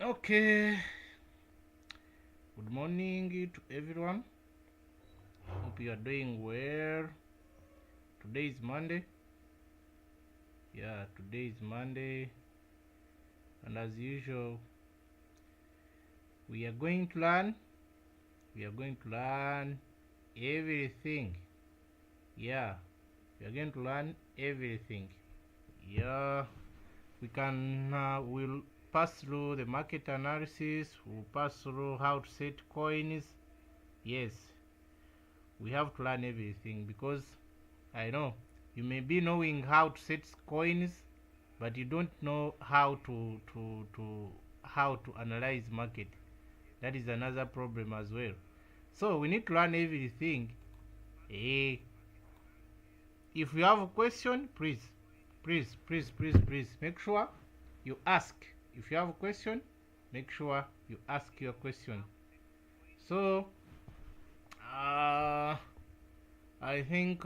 Okay, good morning to everyone. Hope you are doing well. Today is Monday. Yeah, today is Monday, and as usual, we are going to learn. We are going to learn everything. Yeah, we are going to learn everything. Yeah, we'll pass through the market analysis. We'll pass through how to set coins. Yes, we have to learn everything because I know you may be knowing how to set coins, but you don't know how to analyze market. That is another problem as well. So we need to learn everything. Eh, if you have a question, please make sure you ask. If you have a question, make sure you ask your question. So I think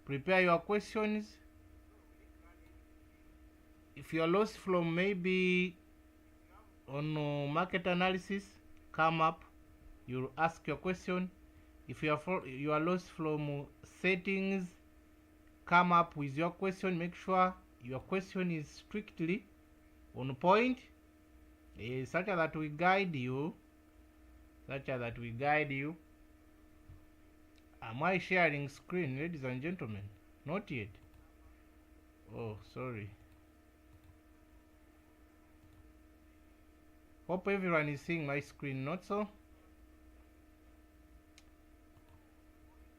prepare your questions. If you're lost from maybe on market analysis, come up, you'll ask your question. If you are lost from settings, come up with your question. Make sure your question is strictly on point, such that we guide you. Am I sharing screen, ladies and gentlemen? Not yet. Oh, sorry. Hope everyone is seeing my screen, not so?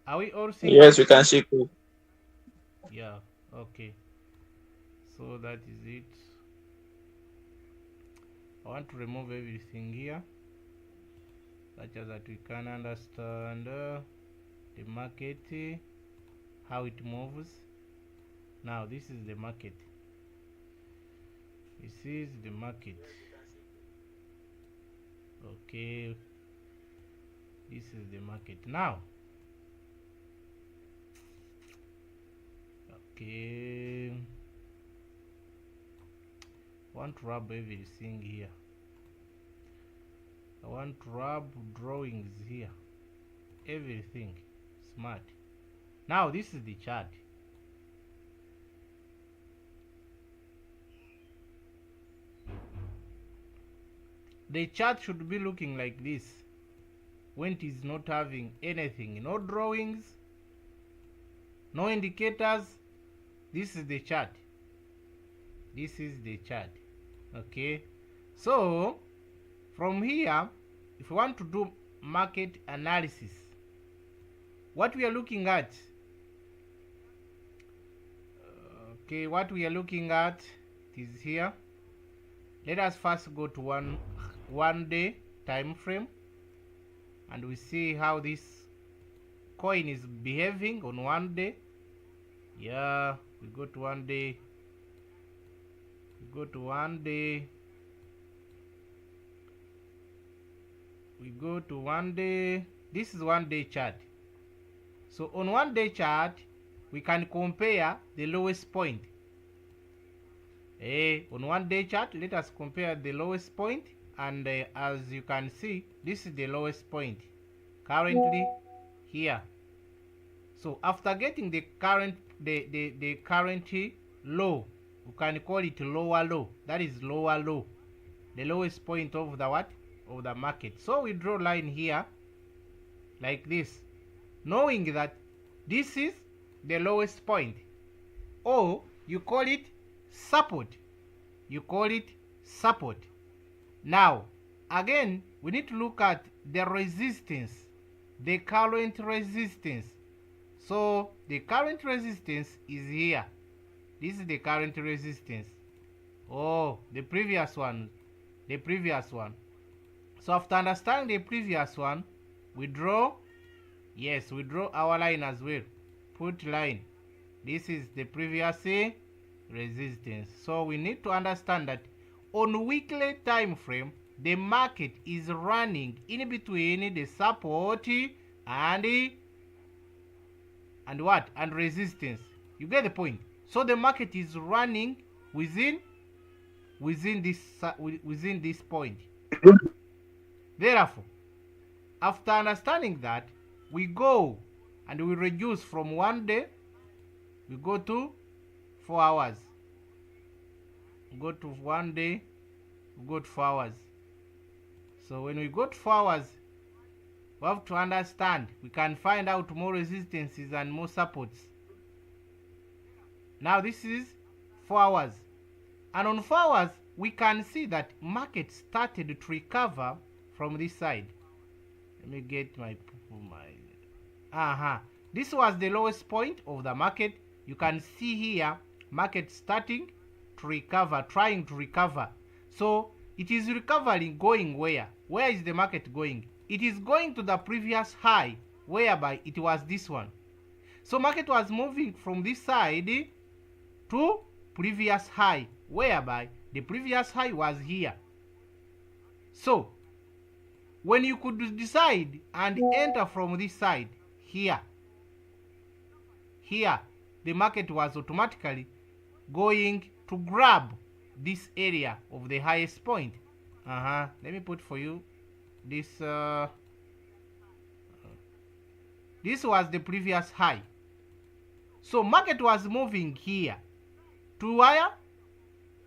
Are we all seeing my Yes, we can screen? see you. Yeah, okay. So that is it. I want to remove everything here, such that we can understand the market, how it moves. Now, this is the market. This is the market. Okay, this is the market. Now, okay, I want to rub everything here. I want to rub drawings here. Everything smart. Now, this is the chart. The chart should be looking like this when it is not having anything, no drawings, no indicators. This is the chart. Okay, so from here, if we want to do market analysis, what we are looking at, is here. Let us first go to one day time frame, and we see how this coin is behaving on one day. Yeah, we go to one day. This is 1 day chart. So on 1 day chart, we can compare the lowest point. On 1 day chart, let us compare the lowest point, and as you can see, this is the lowest point currently here. So after getting the current low, we can call it lower low. That is lower low, the lowest point of the what? Of the market. So we draw line here like this, knowing that this is the lowest point, or you call it support. Now again, we need to look at the resistance, the current resistance. So the current resistance is here. This is the current resistance. Oh, the previous one. So after understanding the previous one, we draw our line as well. Put line. This is the previous resistance. So we need to understand that on weekly time frame, the market is running in between the support and what? And resistance. You get the point? So the market is running within this point. Therefore, after understanding that, we go and we reduce from 1 day, we go to 4 hours. We go to 1 day, we go to 4 hours. So when we go to 4 hours, we have to understand, we can find out more resistances and more supports. Now this is 4 hours. And on 4 hours, we can see that market started to recover from this side. Let me get my this was the lowest point of the market. You can see here market starting to recover, trying to recover. So it is recovering, going where? Where is the market going? It is going to the previous high, whereby it was this one. So market was moving from this side to previous high, whereby the previous high was here. So when you could decide and enter from this side here, the market was automatically going to grab this area of the highest point. Let me put for you this. This was the previous high. So market was moving here to where?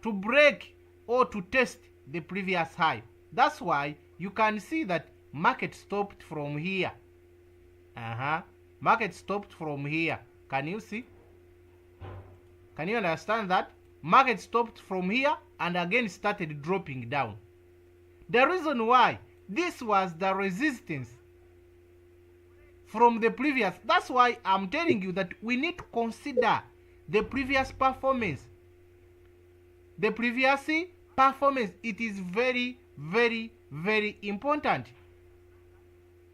To break or to test the previous high. That's why you can see that market stopped from here. Market stopped from here. Can you see? Can you understand that? Market stopped from here and again started dropping down. The reason why, this was the resistance from the previous. That's why I'm telling you that we need to consider the previous performance. The previous performance, it is very, very, very important.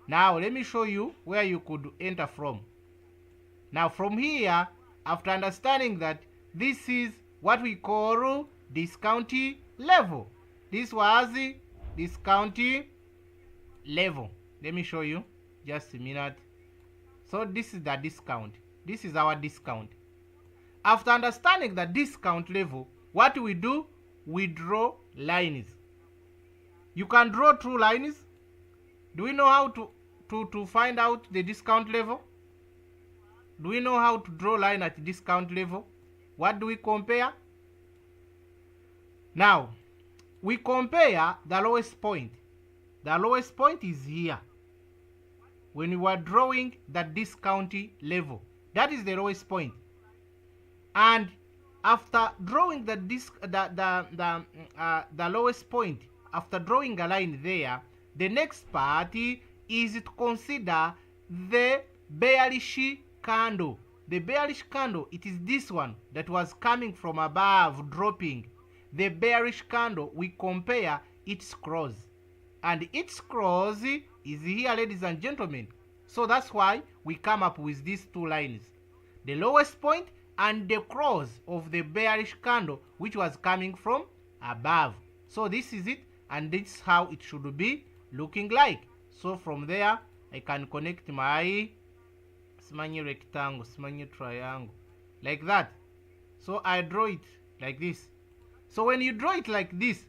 Now let me show you where you could enter from. Now from here, after understanding that this is what we call discount level. This was discount level. Let me show you, just a minute. So this is the discount. This is our discount. After understanding the discount level, what do? We draw lines. You can draw 2 lines. Do we know how to find out the discount level? Do we know how to draw line at discount level? What do we compare? Now, we compare the lowest point. The lowest point is here. When we were drawing the discount level, that is the lowest point. And after drawing the lowest point, after drawing a line there, the next part is to consider the bearish candle. The bearish candle, it is this one that was coming from above, dropping. The bearish candle, we compare its close. And its close is here, ladies and gentlemen. So that's why we come up with these 2 lines. The lowest point and the close of the bearish candle, which was coming from above. So this is it, and this is how it should be looking like. So from there, I can connect my small rectangle, small triangle, like that. So I draw it like this. So when you draw it like this,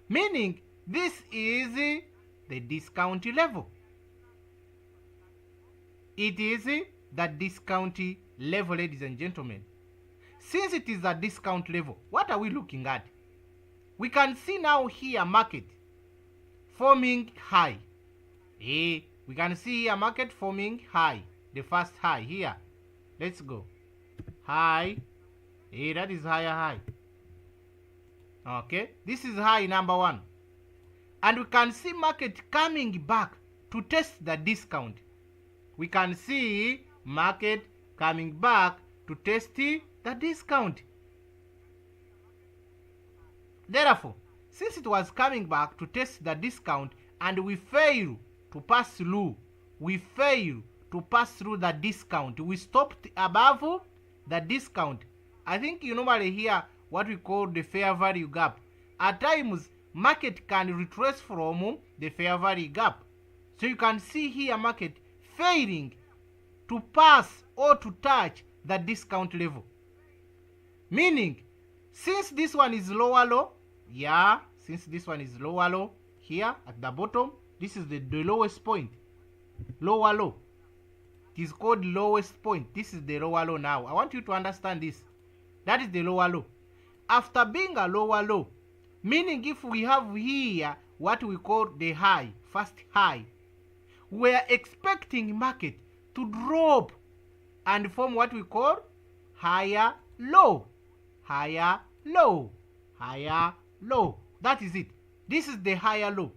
meaning this is the discount level. It is the discount level, ladies and gentlemen. Since it is a discount level, what are we looking at? We can see now here market forming high. We can see here market forming high. The first high here. Let's go. High. That is higher high. Okay. This is high number 1. And we can see market coming back to test the discount. We can see market coming back to test the discount. Therefore, since it was coming back to test the discount and we fail to pass through, the discount, we stopped above the discount. I think you normally hear what we call the fair value gap. At times, market can retrace from the fair value gap. So you can see here market failing to pass or to touch the discount level. Meaning, since this one is lower low, yeah, since this one is lower low here at the bottom, this is the lowest point. Lower low. It is called lowest point. This is the lower low now. I want you to understand this. That is the lower low. After being a lower low, meaning if we have here what we call the high, first high, we are expecting market to drop and form what we call higher low. Higher low. Higher low. That is it. This is the higher low.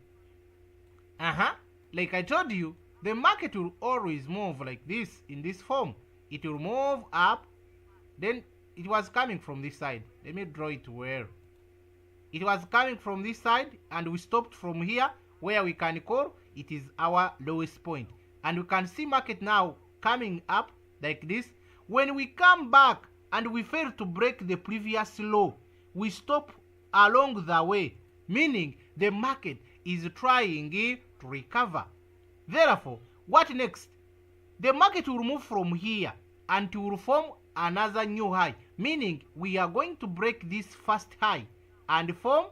Like I told you, the market will always move like this, in this form. It will move up. Then it was coming from this side. Let me draw it where. It was coming from this side and we stopped from here where we can call it is our lowest point. And we can see market now coming up like this. When we come back and we fail to break the previous low, we stop along the way, meaning the market is trying to recover. Therefore, what next? The market will move from here and it will form another new high, meaning we are going to break this first high and form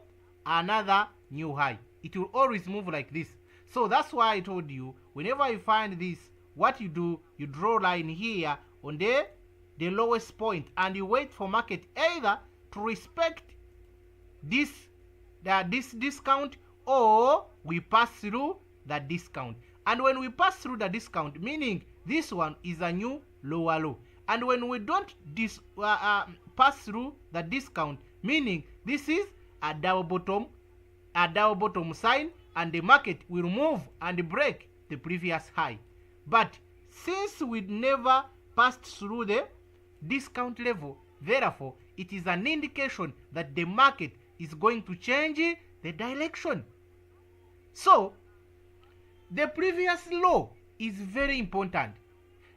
another new high. It will always move like this. So that's why I told you, whenever you find this, what you do, you draw a line here on the lowest point and you wait for market either to respect this discount or we pass through the discount. And when we pass through the discount, meaning this one is a new lower low. And when we don't pass through the discount, meaning this is a double bottom sign, and the market will move and break the previous high. But since we never passed through the discount level, therefore it is an indication that the market is going to change the direction. So the previous low is very important.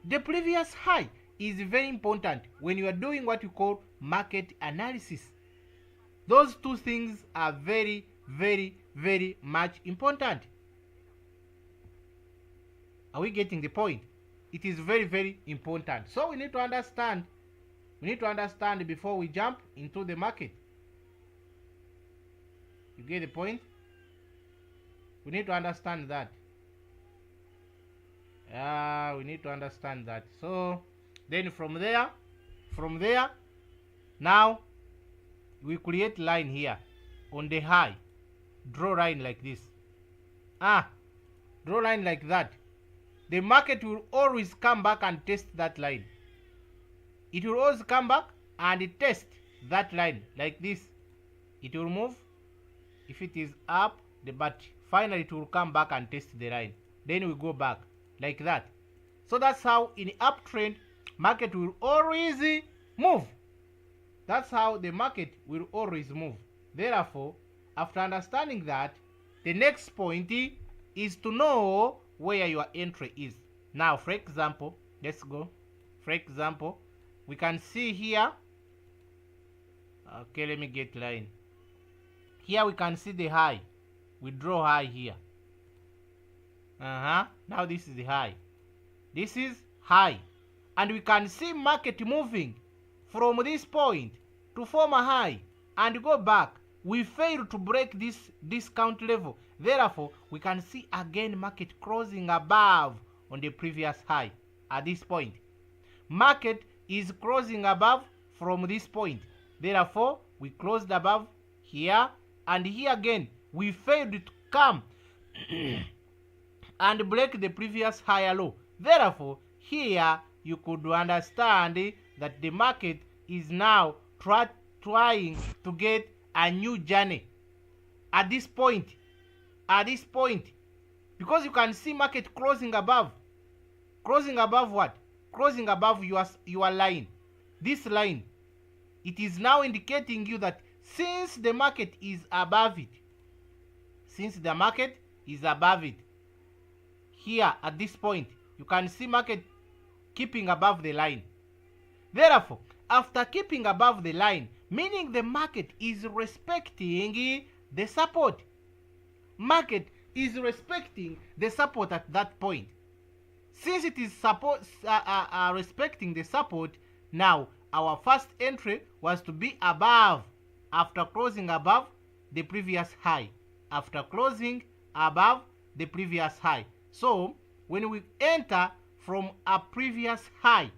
The previous high is very important when you are doing what you call market analysis. Those two things are very, very, very much important. Are we getting the point? It is very, very important. So we need to understand. We need to understand before we jump into the market. You get the point? We need to understand that. We need to understand that. So then from there, now we create line here on the high. Draw line like this. Draw line like that. The market will always come back and test that line. It will always come back and test that line like this. It will move if it is up, but finally it will come back and test the line. Then we go back like that. So that's how in uptrend market will always move. That's how the market will always move. Therefore, after understanding that, the next point is to know where your entry is. Now, for example, let's go. For example, we can see here. Okay, let me get line. Here we can see the high. We draw high here. Now this is the high. This is high. And we can see market moving from this point to form a high and go back. We fail to break this discount level. Therefore, we can see again market closing above on the previous high at this point. Market is closing above from this point. Therefore, we closed above here, and here again we failed to come and break the previous higher low. Therefore, here you could understand that the market is now trying to get a new journey at this point. Because you can see market closing above what? Closing above your line. This line, it is now indicating you that since the market is above it, here at this point, you can see market keeping above the line. Therefore, after keeping above the line, meaning the market is respecting the support. Market is respecting the support at that point. Since it is respecting the support, now our first entry was to be above, after closing above the previous high, after closing above the previous high. So when we enter from a previous high,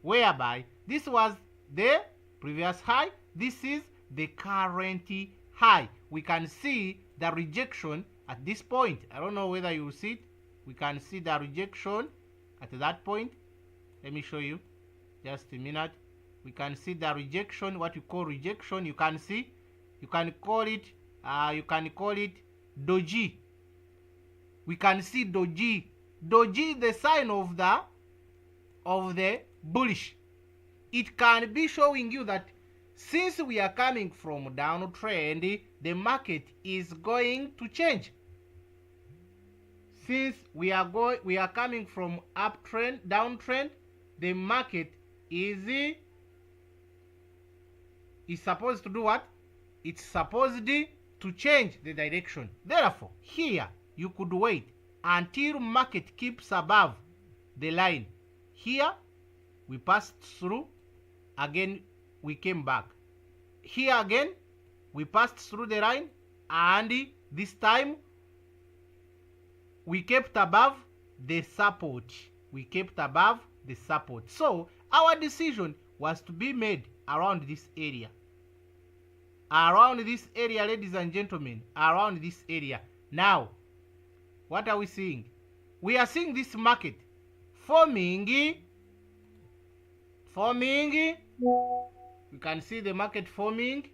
whereby this was the previous high, this is the current high, we can see the rejection at this point. I don't know whether you see it. We can see the rejection at that point. Let me show you. Just a minute. We can see the rejection, what you call rejection. You can see, you can call it doji. We can see doji. Doji, the sign of the bullish. It can be showing you that since we are coming from downtrend, the market is going to change. Since we are coming from uptrend, downtrend, the market is supposed to do what? It's supposed to change the direction. Therefore, here you could wait until market keeps above the line. Here we passed through, again we came back. Here again we passed through the line, and this time we kept above the support. We kept above the support. So our decision was to be made around this area. Around this area, ladies and gentlemen, around this area. Now, what are we seeing? We are seeing this market forming. We can see the market forming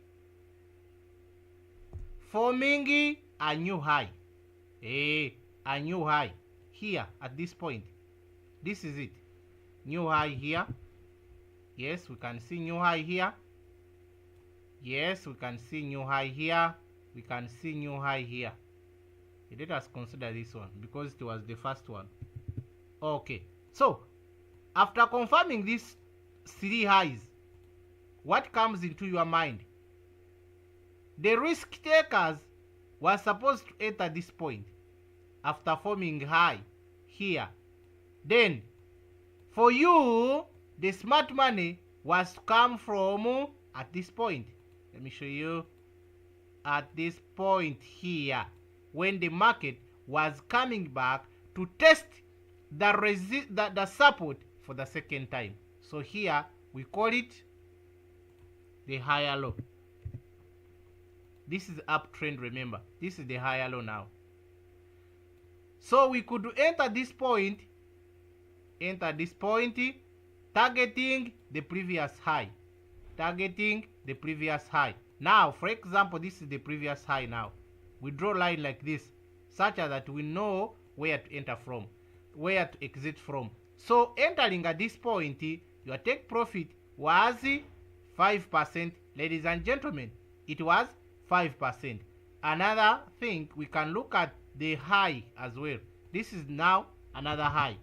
a new high. A new high here at this point. This is it. New high here. Yes, we can see new high here. Yes, we can see new high here. We can see new high here. Let us consider this one because it was the first one. Okay. So, after confirming these three highs, what comes into your mind? The risk takers were supposed to enter this point after forming high here. Then, for you, the smart money was to come from at this point. Let me show you. At this point here, when the market was coming back to test the support for the second time. So here we call it the higher low. This is uptrend, remember. This is the higher low now. So we could enter this point, targeting the previous high. Targeting the previous high. Now, for example, this is the previous high now. We draw a line like this, such that we know where to enter from, where to exit from. So entering at this point, your take profit was 5%. Ladies and gentlemen, it was 5%. Another thing, we can look at the high as well. This is now another high.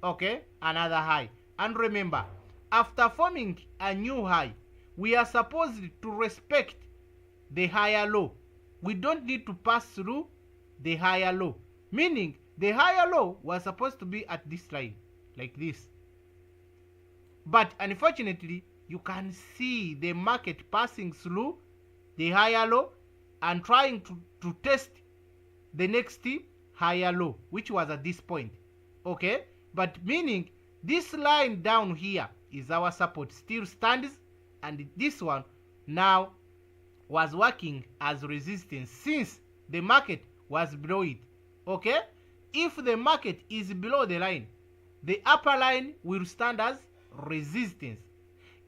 Okay, another high. And remember, after forming a new high, we are supposed to respect the higher low. We don't need to pass through the higher low. Meaning, the higher low was supposed to be at this line, like this. But unfortunately, you can see the market passing through the higher low and trying to test the next higher low, which was at this point. Okay? But meaning, this line down here is our support, still stands, and this one now was working as resistance since the market was below it. Okay? If the market is below the line, the upper line will stand as resistance.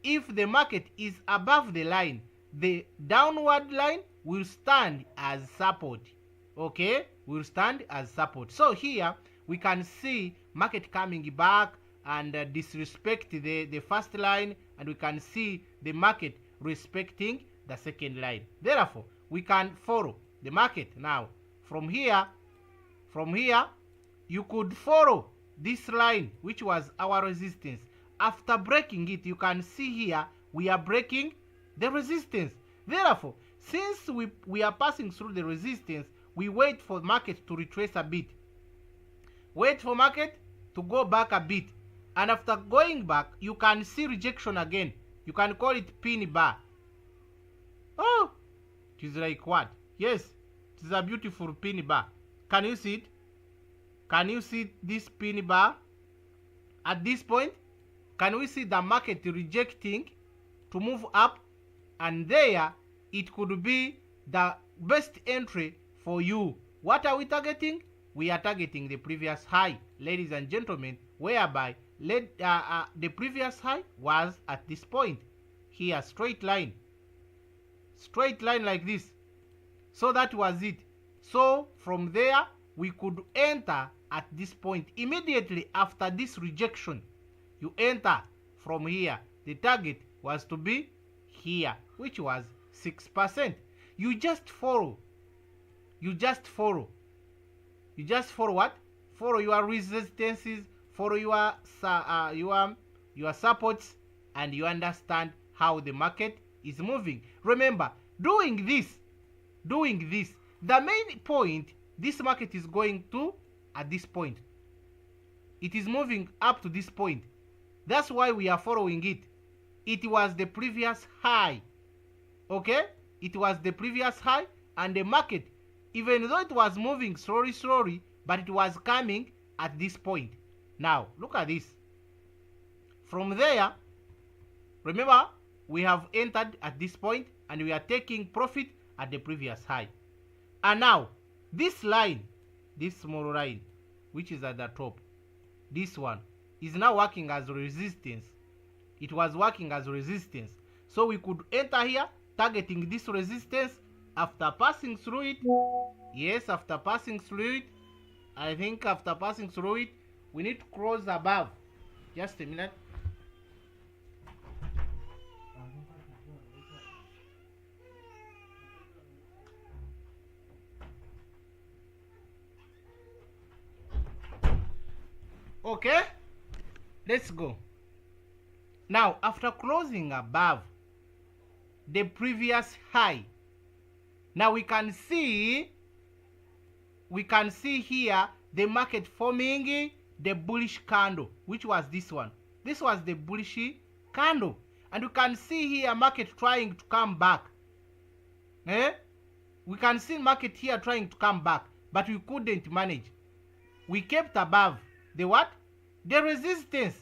If the market is above the line, the downward line will stand as support. Okay? Will stand as support. So here we can see market coming back and disrespect the first line, and we can see the market respecting the second line. Therefore, we can follow the market now. From here, you could follow this line, which was our resistance. After breaking it, you can see here, we are breaking the resistance. Therefore, since we are passing through the resistance, we wait for market to retrace a bit. Wait for market to go back a bit. And after going back, you can see rejection again. You can call it pin bar. Oh, it is like what? Yes, it is a beautiful pin bar. Can you see it? Can you see this pin bar? At this point, can we see the market rejecting to move up? And there, it could be the best entry for you. What are we targeting? We are targeting the previous high, ladies and gentlemen, whereby the previous high was at this point. Here, straight line like this. So that was it. So from there, we could enter at this point. Immediately after this rejection, you enter from here. The target was to be here, which was 6%. You just follow. You just follow what? Follow your resistances, follow your supports, and you understand how the market is moving. Remember, doing this, the main point this market is going to at this point. It is moving up to this point. That's why we are following it. It was the previous high. Okay? It was the previous high, and the market, even though it was moving slowly, but it was coming at this point. Now, look at this. From there, remember, we have entered at this point, and we are taking profit at the previous high. And now, this line, this small line, which is at the top, this one, is now working as resistance. It was working as resistance. So we could enter here, targeting this resistance. After passing through it, yes, after passing through it, I think after passing through it, we need to cross above. Just a minute. Okay, let's go. Now, after closing above the previous high, now we can see here the market forming the bullish candle, which was this one. This was the bullish candle, and you can see here market trying to come back. We can see market here trying to come back, but we couldn't manage. We kept above the what? The resistance.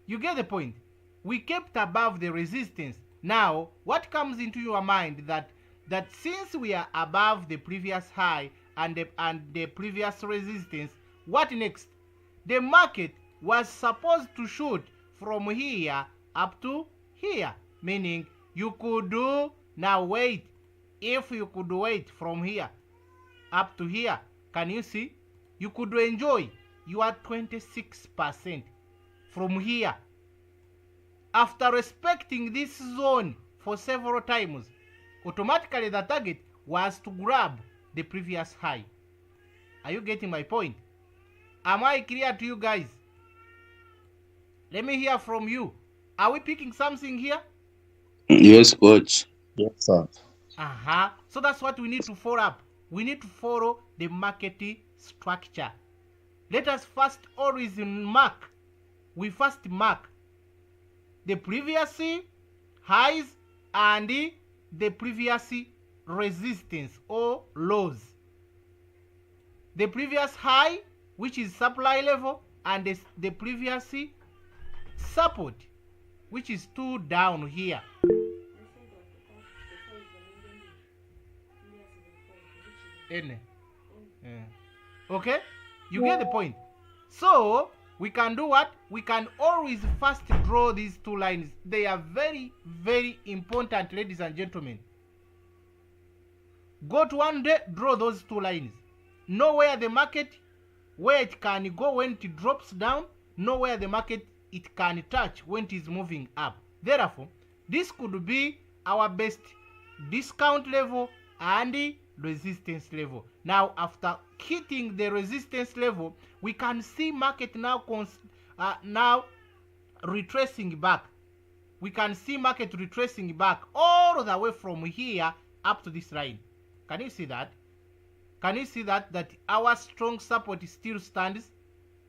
You get the point? We kept above the resistance. Now, what comes into your mind that since we are above the previous high and the previous resistance, what next? The market was supposed to shoot from here up to here, meaning you could do now wait. If you could wait from here up to here, can you see? You could enjoy your 26% from here. After respecting this zone for several times, automatically the target was to grab the previous high. Are you getting my point? Am I clear to you guys? Let me hear from you. Are we picking something here? Yes, coach. Yes, sir. So that's what we need to follow up. We need to follow the market structure. Let us first always mark. We first mark the previous highs and the previous resistance or lows. The previous high, which is supply level, and the previous support, which is 2 down here. Okay, you get the point. So we can do what? We can always first draw these two lines. They are very, very important, ladies and gentlemen. Go to one day, draw those two lines. Know where the market, where it can go when it drops down. Know where the market it can touch when it is moving up. Therefore, this could be our best discount level and resistance level. Now, after hitting the resistance level, we can see market now retracing back. We can see market retracing back all the way from here up to this line. Can you see that? Can you see that our strong support still stands?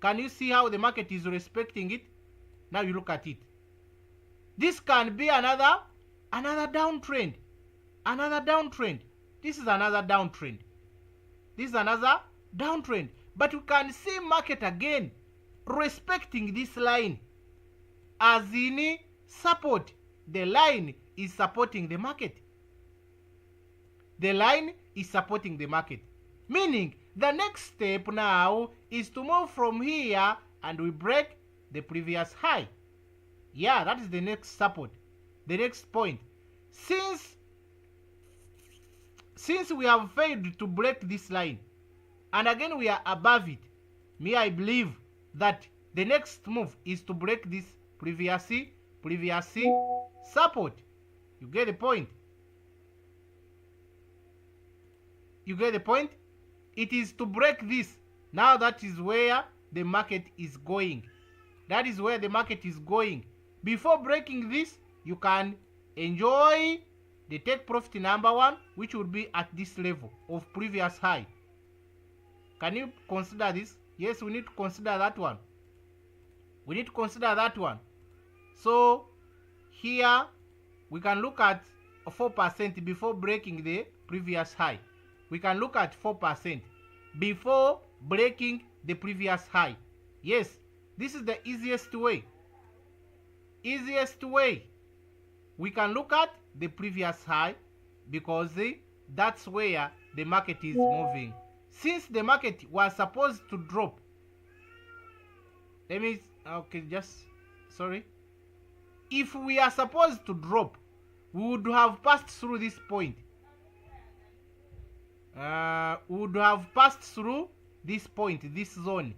Can you see how the market is respecting it? Now you look at it. This can be another downtrend. Another downtrend. This is another downtrend. This is another downtrend. But you can see market again respecting this line as in support. The line is supporting the market. The line is supporting the market. Meaning the next step now is to move from here and we break the previous high. Yeah, that is the next support. The next point. Since we have failed to break this line and again we are above it, I believe that the next move is to break this previous support. You get the point? You get the point? It is to break this. Now that is where the market is going. That is where the market is going. Before breaking this, you can enjoy the take profit number 1, which would be at this level of previous high. Can you consider this? Yes, we need to consider that one. We need to consider that one. So here we can look at 4% before breaking the previous high. We can look at 4% before breaking the previous high. Yes, this is the easiest way. Easiest way. We can look at the previous high because that's where the market is moving. Since the market was supposed to drop, if we are supposed to drop, we would have passed through this point. Would have passed through this point, this zone.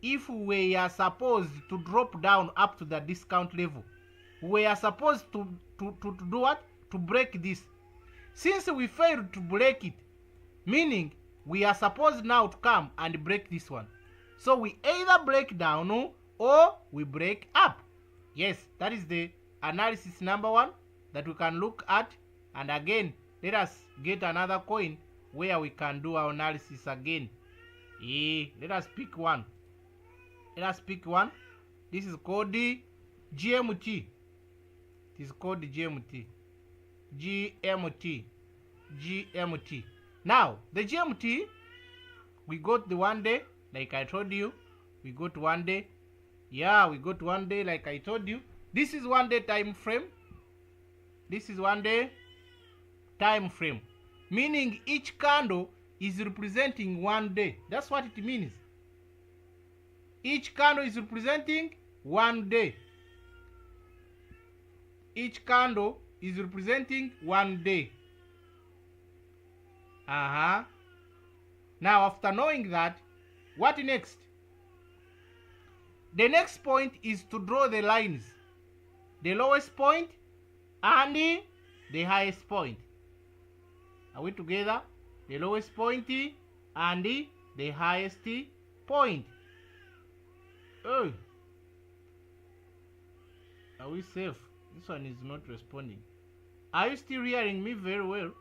If we are supposed to drop down up to the discount level, we are supposed to do what? To break this. Since we failed to break it, meaning we are supposed now to come and break this one. So we either break down or we break up. Yes, that is the analysis number 1 that we can look at. And again, let us get another coin where we can do our analysis again. Let us pick one. Let us pick one. This is called the GMT. It is called the GMT. GMT. Now, the GMT, we got the 1 day, like I told you. We got 1 day. Yeah, we got 1 day, like I told you. This is 1 day time frame. This is 1 day time frame. Meaning each candle is representing 1 day. That's what it means. Each candle is representing 1 day. Each candle is representing 1 day. Now, after knowing that, what next? The next point is to draw the lines. The lowest point and the highest point. Are we together? The lowest point and the highest point. Oh, are we safe? This one is not responding. Are you still hearing me very well?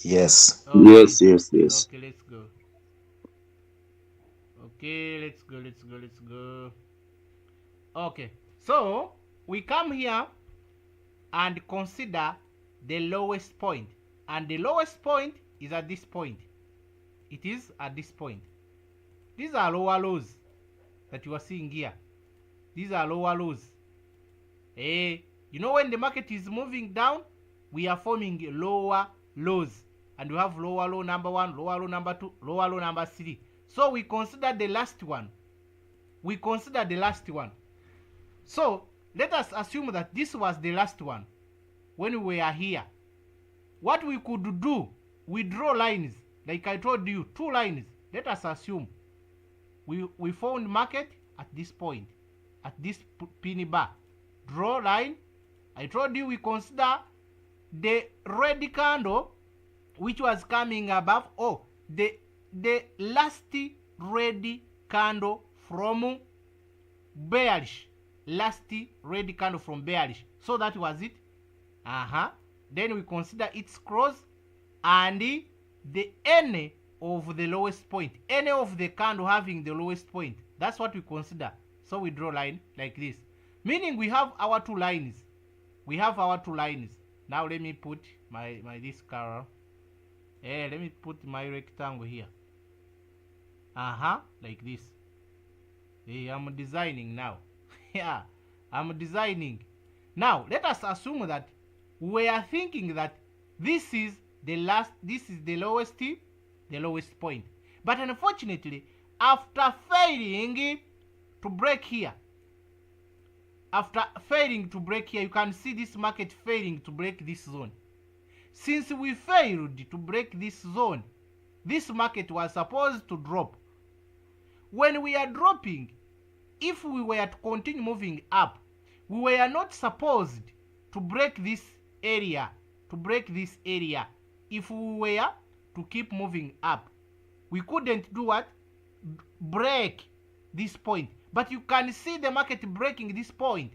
Yes. Okay. Yes. Okay, let's go. Let's go. Okay, so we come here and consider the lowest point. And the lowest point is at this point. It is at this point. These are lower lows that you are seeing here. These are lower lows. You know, when the market is moving down, we are forming lower lows. And we have lower low number 1, lower low number 2, lower low number 3. So we consider the last one. So let us assume that this was the last one when we are here. What we could do, we draw lines. Like I told you, 2 lines. Let us assume we found market at this point, at this penny bar. Draw line. I told you we consider the red candle which was coming above, the last red candle from bearish. Last red candle from bearish. So that was it. Then we consider its cross and the N of the lowest point, any of the candle having the lowest point. That's what we consider. So we draw line like this, meaning we have our two lines. We have our two lines. Now let me put my this color. Let me put my rectangle here. Like this. I'm designing now. Yeah, I'm designing. Now let us assume that we are thinking that this is the lowest point. But unfortunately, after failing to break here, you can see this market failing to break this zone. Since we failed to break this zone, this market was supposed to drop. When we are dropping, if we were to continue moving up, we were not supposed to break this area. If we were to keep moving up, we couldn't do what? Break this point. But you can see the market breaking this point.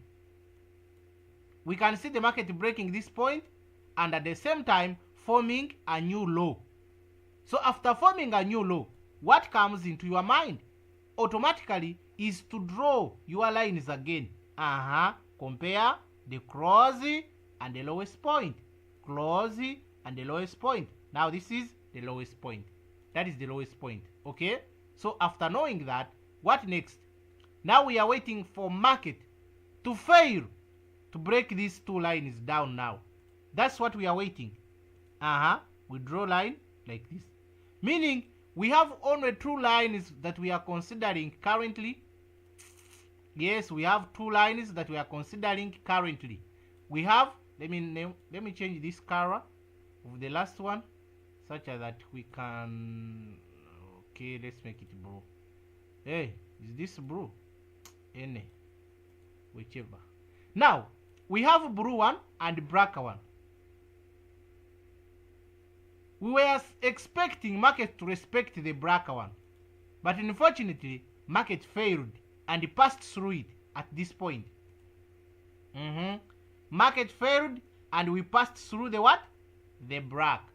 We can see the market breaking this point and at the same time forming a new low. So after forming a new low, what comes into your mind automatically is to draw your lines again. Compare the close and the lowest point. Close and the lowest point. Now this is the lowest point. That is the lowest point. Okay? So after knowing that, what next? Now we are waiting for market to fail to break these two lines down now. That's what we are waiting. We draw line like this. Meaning we have only two lines that we are considering currently. Yes, we have two lines that we are considering currently. We have, let me change this color of the last one such that we can, okay, let's make it blue. Hey, is this blue? Any, whichever. Now we have blue one and black one. We were expecting market to respect the black one, but unfortunately market failed and passed through it at this point. Market failed and we passed through the what? The black.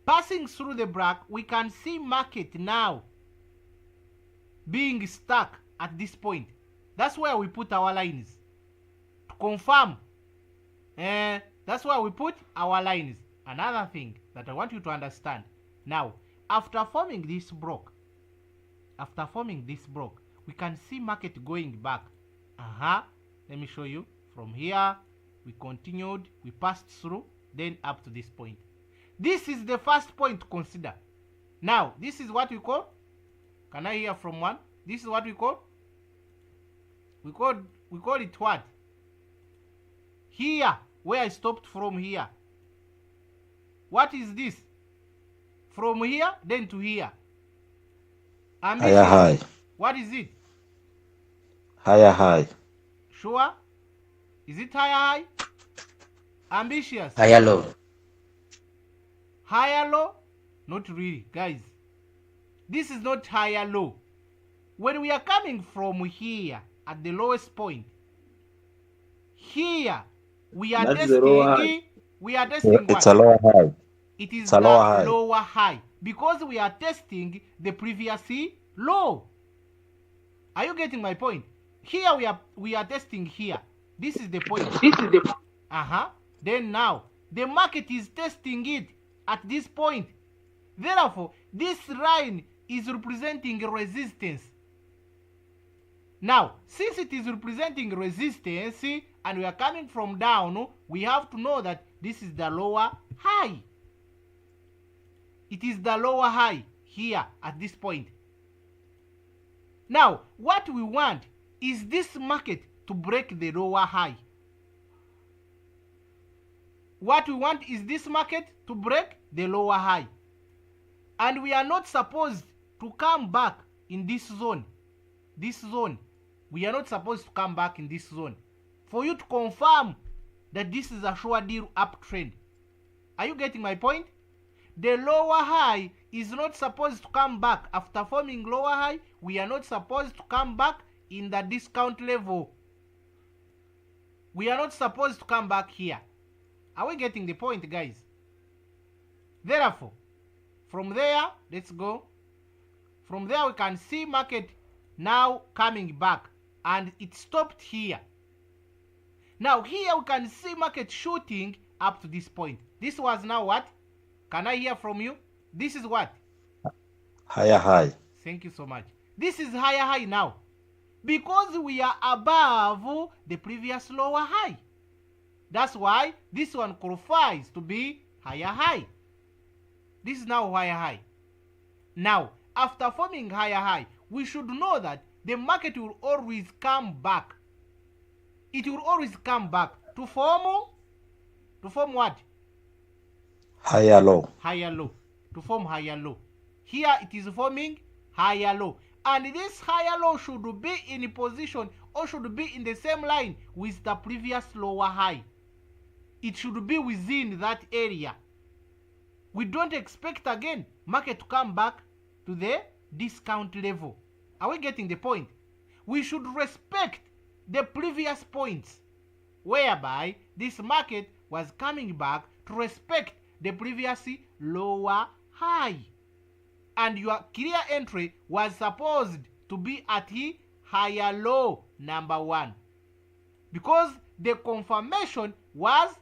Passing through the black, we can see market now being stuck at this point. That's where we put our lines to confirm. That's where we put our lines. Another thing that I want you to understand. Now, after forming this block, we can see market going back. Let me show you. From here, we continued, we passed through, then up to this point. This is the first point to consider. Now, this is what we call, can I hear from one? This is what we call it what? Here, where I stopped from here. What is this? From here, then to here. Higher high. What is it? Higher high. Sure? Is it higher high? Ambitious? Higher low. Higher low? Not really, guys. This is not higher low. When we are coming from here at the lowest point, here we are testing. We are testing It's what? a lower high. It is It's the a lower high. lower high because we are testing the previous low. Are you getting my point? Here we are testing here. This is the point. Then now the market is testing it at this point. Therefore, this line is representing resistance. Now, since it is representing resistance and we are coming from down, we have to know that this is the lower high. It is the lower high here at this point. Now, what we want is this market to break the lower high. What we want is this market to break the lower high. And we are not supposed to come back in this zone. We are not supposed to come back in this zone for you to confirm that this is a sure deal uptrend. Are you getting my point? The lower high is not supposed to come back. After forming lower high, we are not supposed to come back in the discount level. We are not supposed to come back here. Are we getting the point, guys? Therefore, From there, let's go. From there, we can see market now coming back, and it stopped here. Now here we can see market shooting up to this point. This was now what? Can I hear from you? This is what? Higher high. Thank you so much. This is higher high now, because we are above the previous lower high. That's why this one qualifies to be higher high. This is now higher high. Now, after forming higher high, we should know that the market will always come back. It will always come back to form what? Higher low. Higher low. To form higher low. Here it is forming higher low. And this higher low should be in position, or should be in the same line with the previous lower high. It should be within that area. We don't expect again market to come back to the discount level. Are we getting the point? We should respect the previous points, whereby this market was coming back to respect the previous lower high. And your clear entry was supposed to be at higher low number 1, because the confirmation was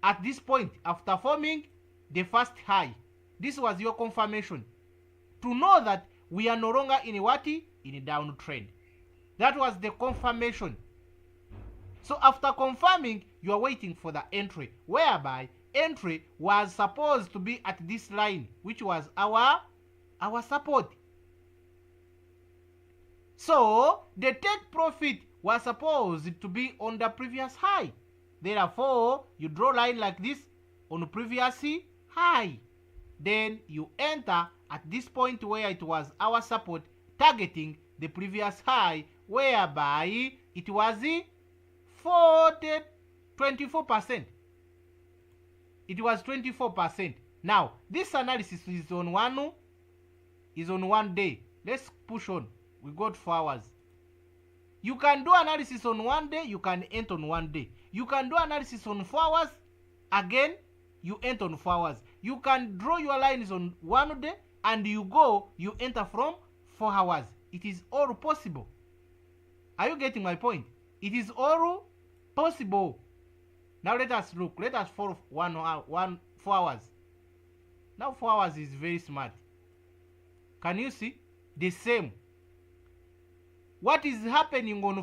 at this point after forming the first high. This was your confirmation to know that we are no longer in what? In a downtrend. That was the confirmation. So after confirming, you are waiting for the entry, whereby entry was supposed to be at this line, which was our support. So the take profit was supposed to be on the previous high. Therefore, you draw line like this on the previous high. Then you enter at this point where it was our support, targeting the previous high, whereby it was 24%. It was 24%. Now, this analysis is on one day. Let's push on. We got 4 hours. You can do analysis on 1 day, you can enter on 1 day. You can do analysis on 4 hours, again, you enter on 4 hours. You can draw your lines on 1 day, and you enter from 4 hours. It is all possible. Are you getting my point? It is all possible. Now let us look. Let us follow 4 hours. Now 4 hours is very smart. Can you see? The same. What is happening on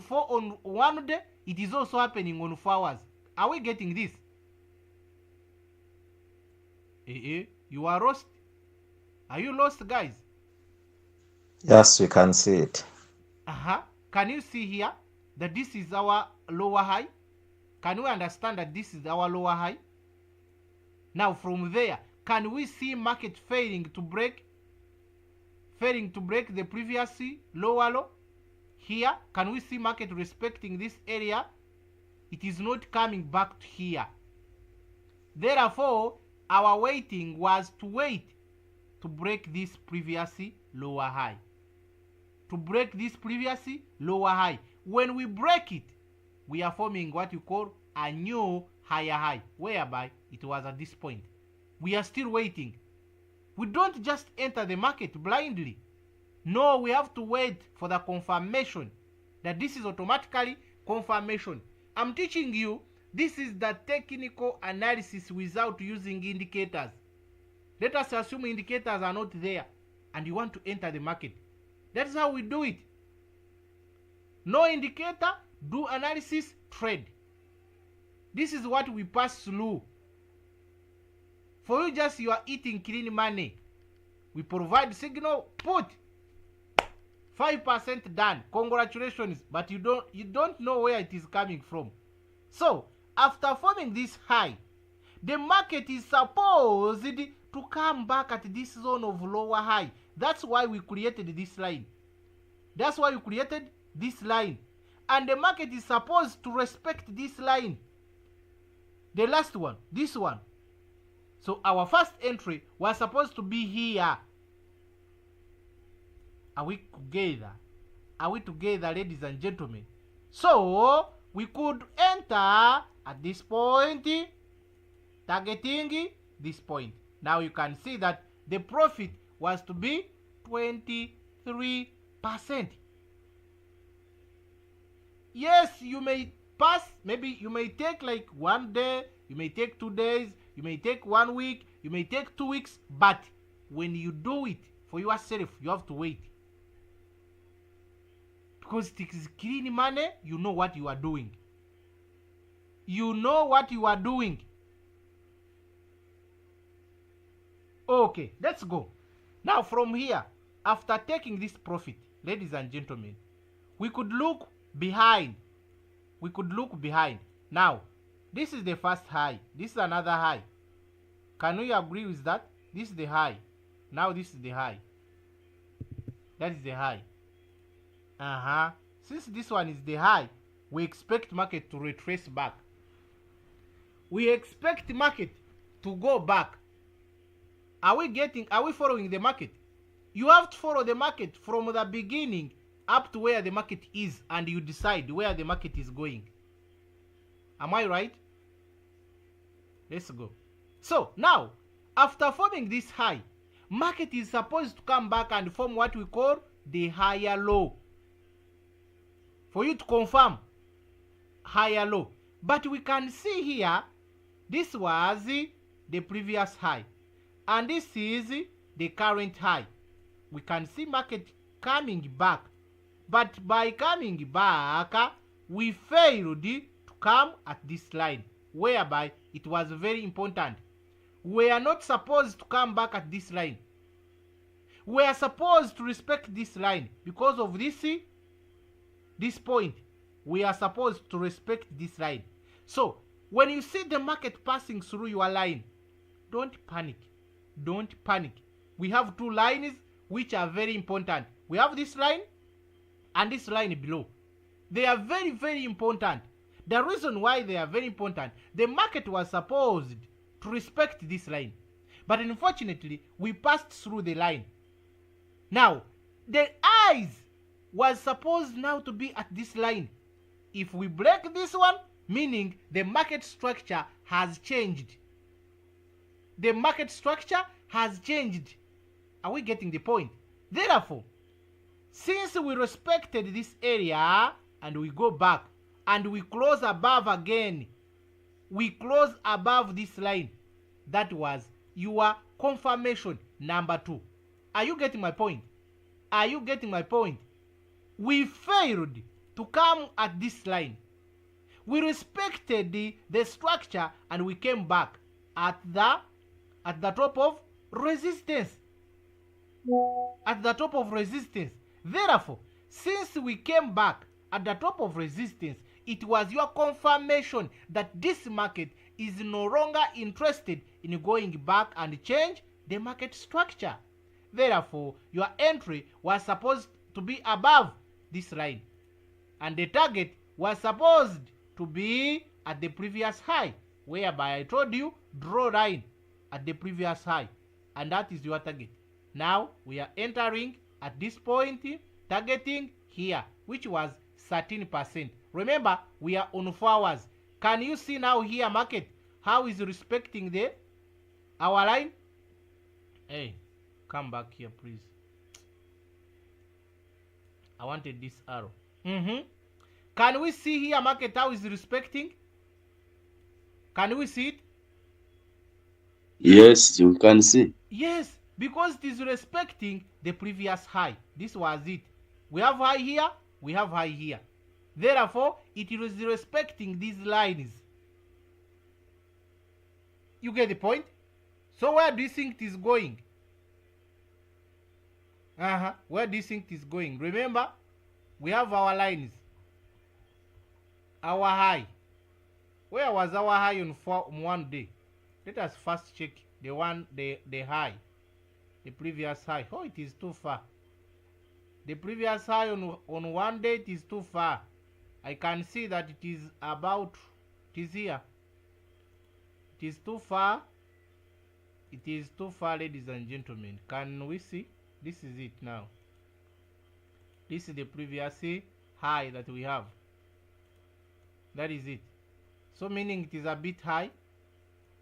1 day, it is also happening on 4 hours. Are we getting this? You are lost. Are you lost, guys? Yes, we can see it. Can you see here that this is our lower high? Can we understand that this is our lower high? Now from there, can we see market failing to break the previous lower low? Here, can we see market respecting this area? It is not coming back to here. Therefore, our waiting was to wait to break this previous lower high. To break this previous lower high. When we break it, we are forming what you call a new higher high, whereby it was at this point. We are still waiting. We don't just enter the market blindly. No, we have to wait for the confirmation that this is automatically confirmation. I'm teaching you, this is the technical analysis without using indicators. Let us assume indicators are not there and you want to enter the market. That's how we do it. No indicator, do analysis, trade. This is what we pass through. For you, just you are eating clean money. We provide signal, put 5% done. Congratulations, but you don't know where it is coming from. So after forming this high, the market is supposed to come back at this zone of lower high. That's why we created this line. That's why we created this line. And the market is supposed to respect this line. The last one, this one. So our first entry was supposed to be here. Are we together? Are we together, ladies and gentlemen? So we could enter at this point, targeting this point. Now you can see that the profit was to be 23%. Yes, you may pass, maybe you may take like 1 day, you may take 2 days, you may take 1 week, you may take 2 weeks, but when you do it for yourself, you have to wait. Because it is clean money, you know what you are doing. You know what you are doing. Okay, let's go. Now from here, after taking this profit, ladies and gentlemen, we could look behind. We could look behind. Now, this is the first high. This is another high. Can we agree with that? This is the high. Now this is the high. That is the high. Since this one is the high, we expect market to retrace back. We expect market to go back. Are we following the market? You have to follow the market from the beginning up to where the market is, and you decide where the market is going. Am I right? Let's go. So now, after forming this high, market is supposed to come back and form what we call the higher low. For you to confirm higher low. But we can see here, this was the previous high. And this is the current high. We can see market coming back. But by coming back, we failed to come at this line, whereby it was very important. We are not supposed to come back at this line. We are supposed to respect this line. Because of this point, we are supposed to respect this line. So, when you see the market passing through your line, don't panic. Don't panic. We have two lines which are very important. We have this line and this line below. They are very, very important. The reason why they are very important, the market was supposed to respect this line. But unfortunately, we passed through the line. Now, the eyes was supposed now to be at this line. If we break this one, meaning the market structure has changed. The market structure has changed. Are we getting the point? Therefore, since we respected this area and we go back and we close above again, we close above this line. That was your confirmation number 2. Are you getting my point? Are you getting my point? We failed to come at this line. We respected the structure and we came back at the top of resistance. At the top of resistance. Therefore, since we came back at the top of resistance, it was your confirmation that this market is no longer interested in going back and change the market structure. Therefore, your entry was supposed to be above this line. And the target was supposed to be at the previous high, whereby I told you, draw line at the previous high. And that is your target. Now, we are entering at this point, targeting here, which was 13%. Remember, we are on 4 hours. Can you see now here market, how is respecting our line? Hey, come back here, please. I wanted this arrow. Can we see here market how is respecting? Can we see it? Yes, you can see. Yes, because it is respecting the previous high. This was it. We have high here, we have high here. Therefore, it is respecting these lines. You get the point? So where do you think it is going? Where do you think it is going? Remember, we have our lines. Our high. Where was our high on 1 day? Let us first check the high. The previous high. Oh, it is too far. The previous high on 1 day, it is too far. I can see that it is here. It is too far. It is too far, ladies and gentlemen. Can we see? This is it now. This is the previous high that we have. That is it. So meaning it is a bit high.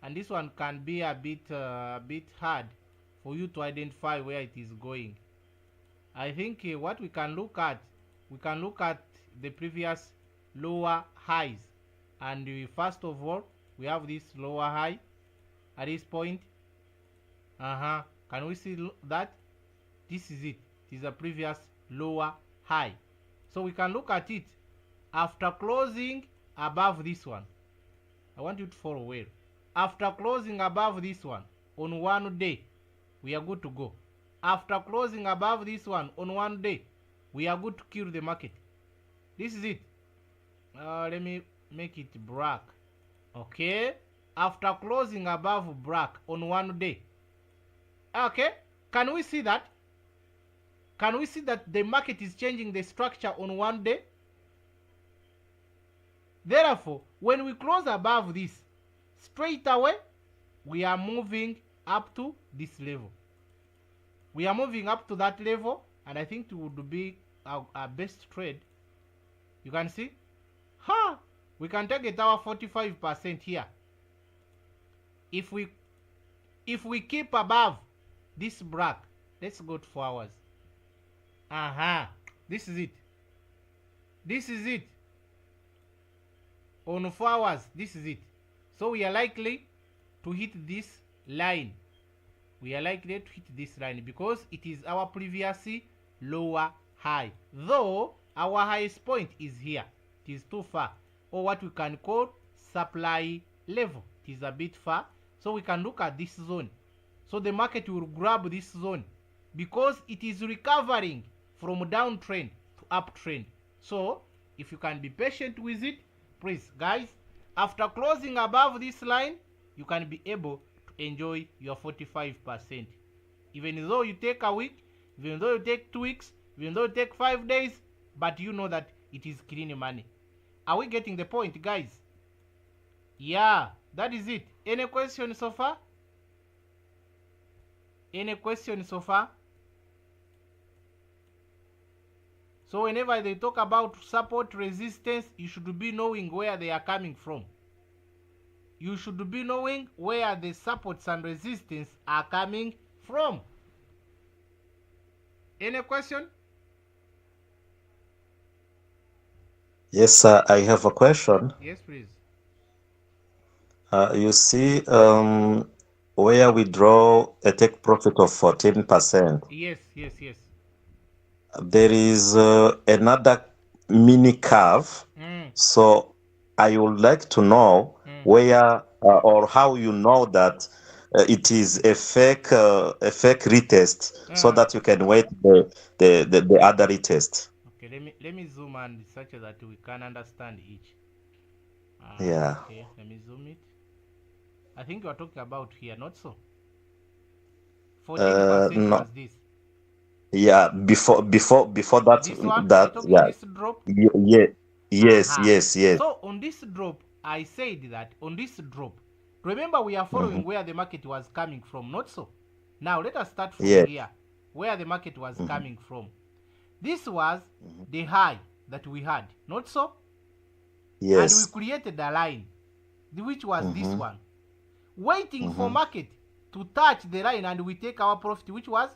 And this one can be a bit hard for you to identify where it is going. I think what we can look at the previous lower highs, and first of all we have this lower high at this point. Can we see that? This is it. It is a previous lower high. So we can look at it after closing above this one. I want you to follow well. After closing above this one on one day, we are good to go. After closing above this one on one day, we are good to kill the market. This is it. Let me make it black. Okay. After closing above black on one day. Okay. Can we see that? Can we see that the market is changing the structure on one day? Therefore, when we close above this, straight away, we are moving up to this level. We are moving up to that level, and I think it would be our best trade. You can see, we can target our 45% here. If we keep above this black, let's go to 4 hours. This is it. This is it. On 4 hours, this is it. So we are likely to hit this line. We are likely to hit this line because it is our previous lower high. Though our highest point is here. It is too far. Or what we can call supply level. It is a bit far. So we can look at this zone. So the market will grab this zone because it is recovering from downtrend to uptrend. So if you can be patient with it, please guys, after closing above this line, you can be able to enjoy your 45%. Even though you take a week, even though you take 2 weeks, even though you take 5 days, but you know that it is clean money. Are we getting the point, guys? Yeah, that is it. Any questions so far? Any questions so far? So whenever they talk about support resistance, you should be knowing where they are coming from. You should be knowing where the supports and resistance are coming from. Any question? Yes, sir. I have a question. Yes, please. You see, where we draw a take profit of 14%. Yes. There is another mini curve. So I would like to know where or how you know that it is a fake retest, so that you can wait the other retest. Okay, let me zoom and such that we can understand each. Yeah. Okay, let me zoom it. I think you are talking about here, not so. 14% No. was this. Yeah, before that. This one, that yeah. This drop. Yes. So on this drop, I said that on this drop, remember we are following where the market was coming from, not so. Now let us start from here, where the market was coming from. This was the high that we had, not so. Yes. And we created a line, which was this one, waiting for market to touch the line, and we take our profit, which was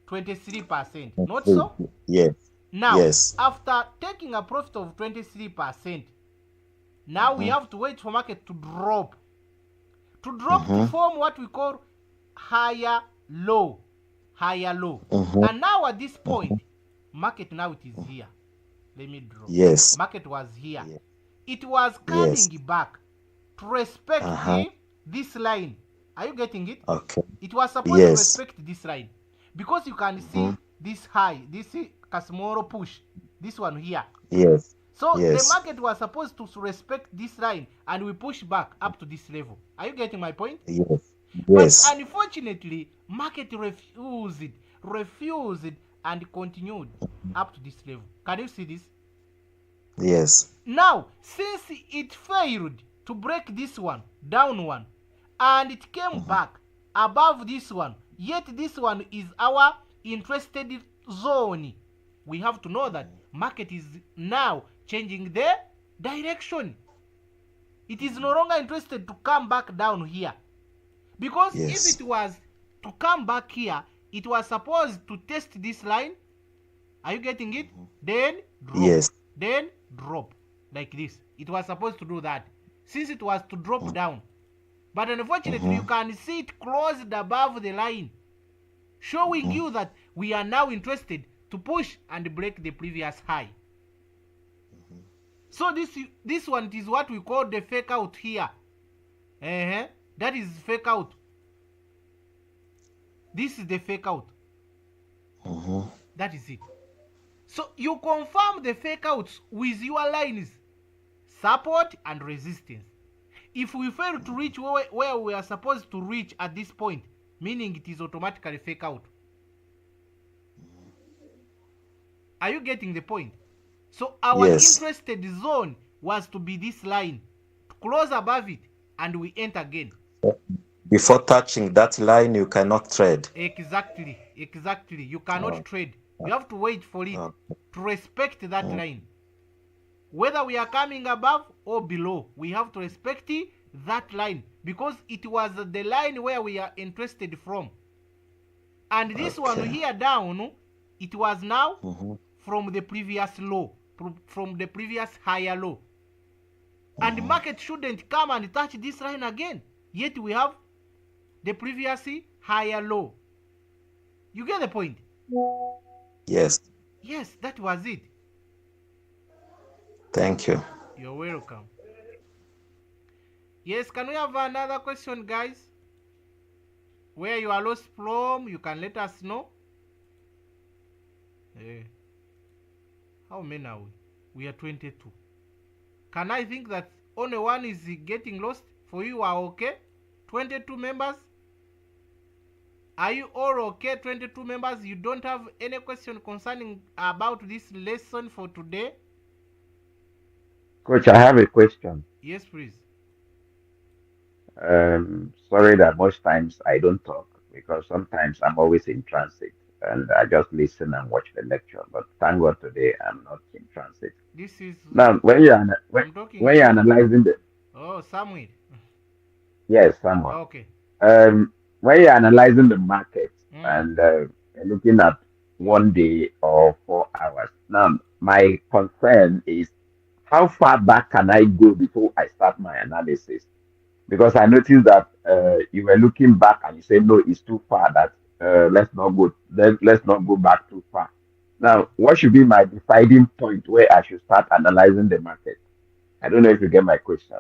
23%, not so? Yes. Now, after taking a profit of 23%, now we have to wait for market to drop. To form what we call higher low. And now at this point, market now it is here. Let me draw. Yes. Market was here. It was coming back to respect this line. Are you getting it? Okay. It was supposed to respect this line. Because you can see this high, this Casimiro push, this one here. Yes. So the market was supposed to respect this line, and we push back up to this level. Are you getting my point? Yes. But unfortunately, market refused and continued up to this level. Can you see this? Yes. Now, since it failed to break this one, down one, and it came back above this one, yet this one is our interested zone, we have to know that market is now changing the direction. It is no longer interested to come back down here. Because if it was to come back here, it was supposed to test this line. Are you getting it? Then drop. Yes. Then drop. Like this. It was supposed to do that. Since it was to drop down. But unfortunately, you can see it closed above the line. Showing you that we are now interested to push and break the previous high. So this one is what we call the fake out here. That is fake out. This is the fake out. That is it. So you confirm the fake outs with your lines, support and resistance. If we fail to reach where we are supposed to reach at this point, meaning it is automatically fake out. Are you getting the point? So our interested zone was to be this line, close above it, and we enter again. Before touching that line, you cannot trade. Exactly. You cannot trade. You have to wait for it to respect that line. Whether we are coming above or below, we have to respect that line because it was the line where we are interested from. And this one here down, it was now from the previous low, from the previous higher low. And the market shouldn't come and touch this line again. Yet we have the previous higher low. You get the point? Yes. Yes, that was it. Thank you. You're welcome. Yes, can we have another question, guys? Where you are lost from, you can let us know. How many are we? We are 22. Can I think that only one is getting lost? For you are okay? 22 members? Are you all okay? 22 members? You don't have any question concerning about this lesson for today? Coach, I have a question. Yes, please. Sorry that most times I don't talk because sometimes I'm always in transit and I just listen and watch the lecture. But thank God today I'm not in transit. This is now when you're analyzing the. Oh, Samuel. Yes, Samuel. Okay. When you're analyzing the market and looking at 1 day or 4 hours. Now, my concern is how far back can I go before I start my analysis? Because I noticed that you were looking back and you said, no, it's too far, that let's not go back too far. Now, what should be my deciding point where I should start analyzing the market? I don't know if you get my question.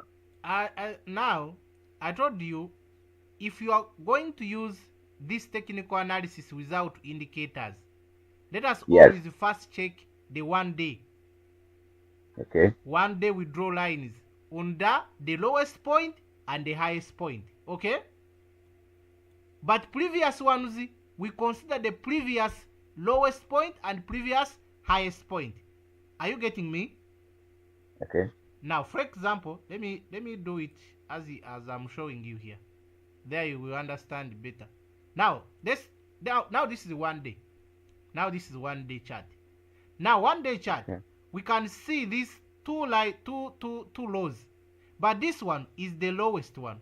Now, I told you, if you are going to use this technical analysis without indicators, let us always first check the 1 day. Okay. 1 day we draw lines under the lowest point and the highest point. Okay? But previous ones, we consider the previous lowest point and previous highest point. Are you getting me? Okay. Now, for example, let me do it as I'm showing you here. There you will understand better. Now this is 1 day. Now this is 1 day chart. Now 1 day chart, we can see these two lows, but this one is the lowest one.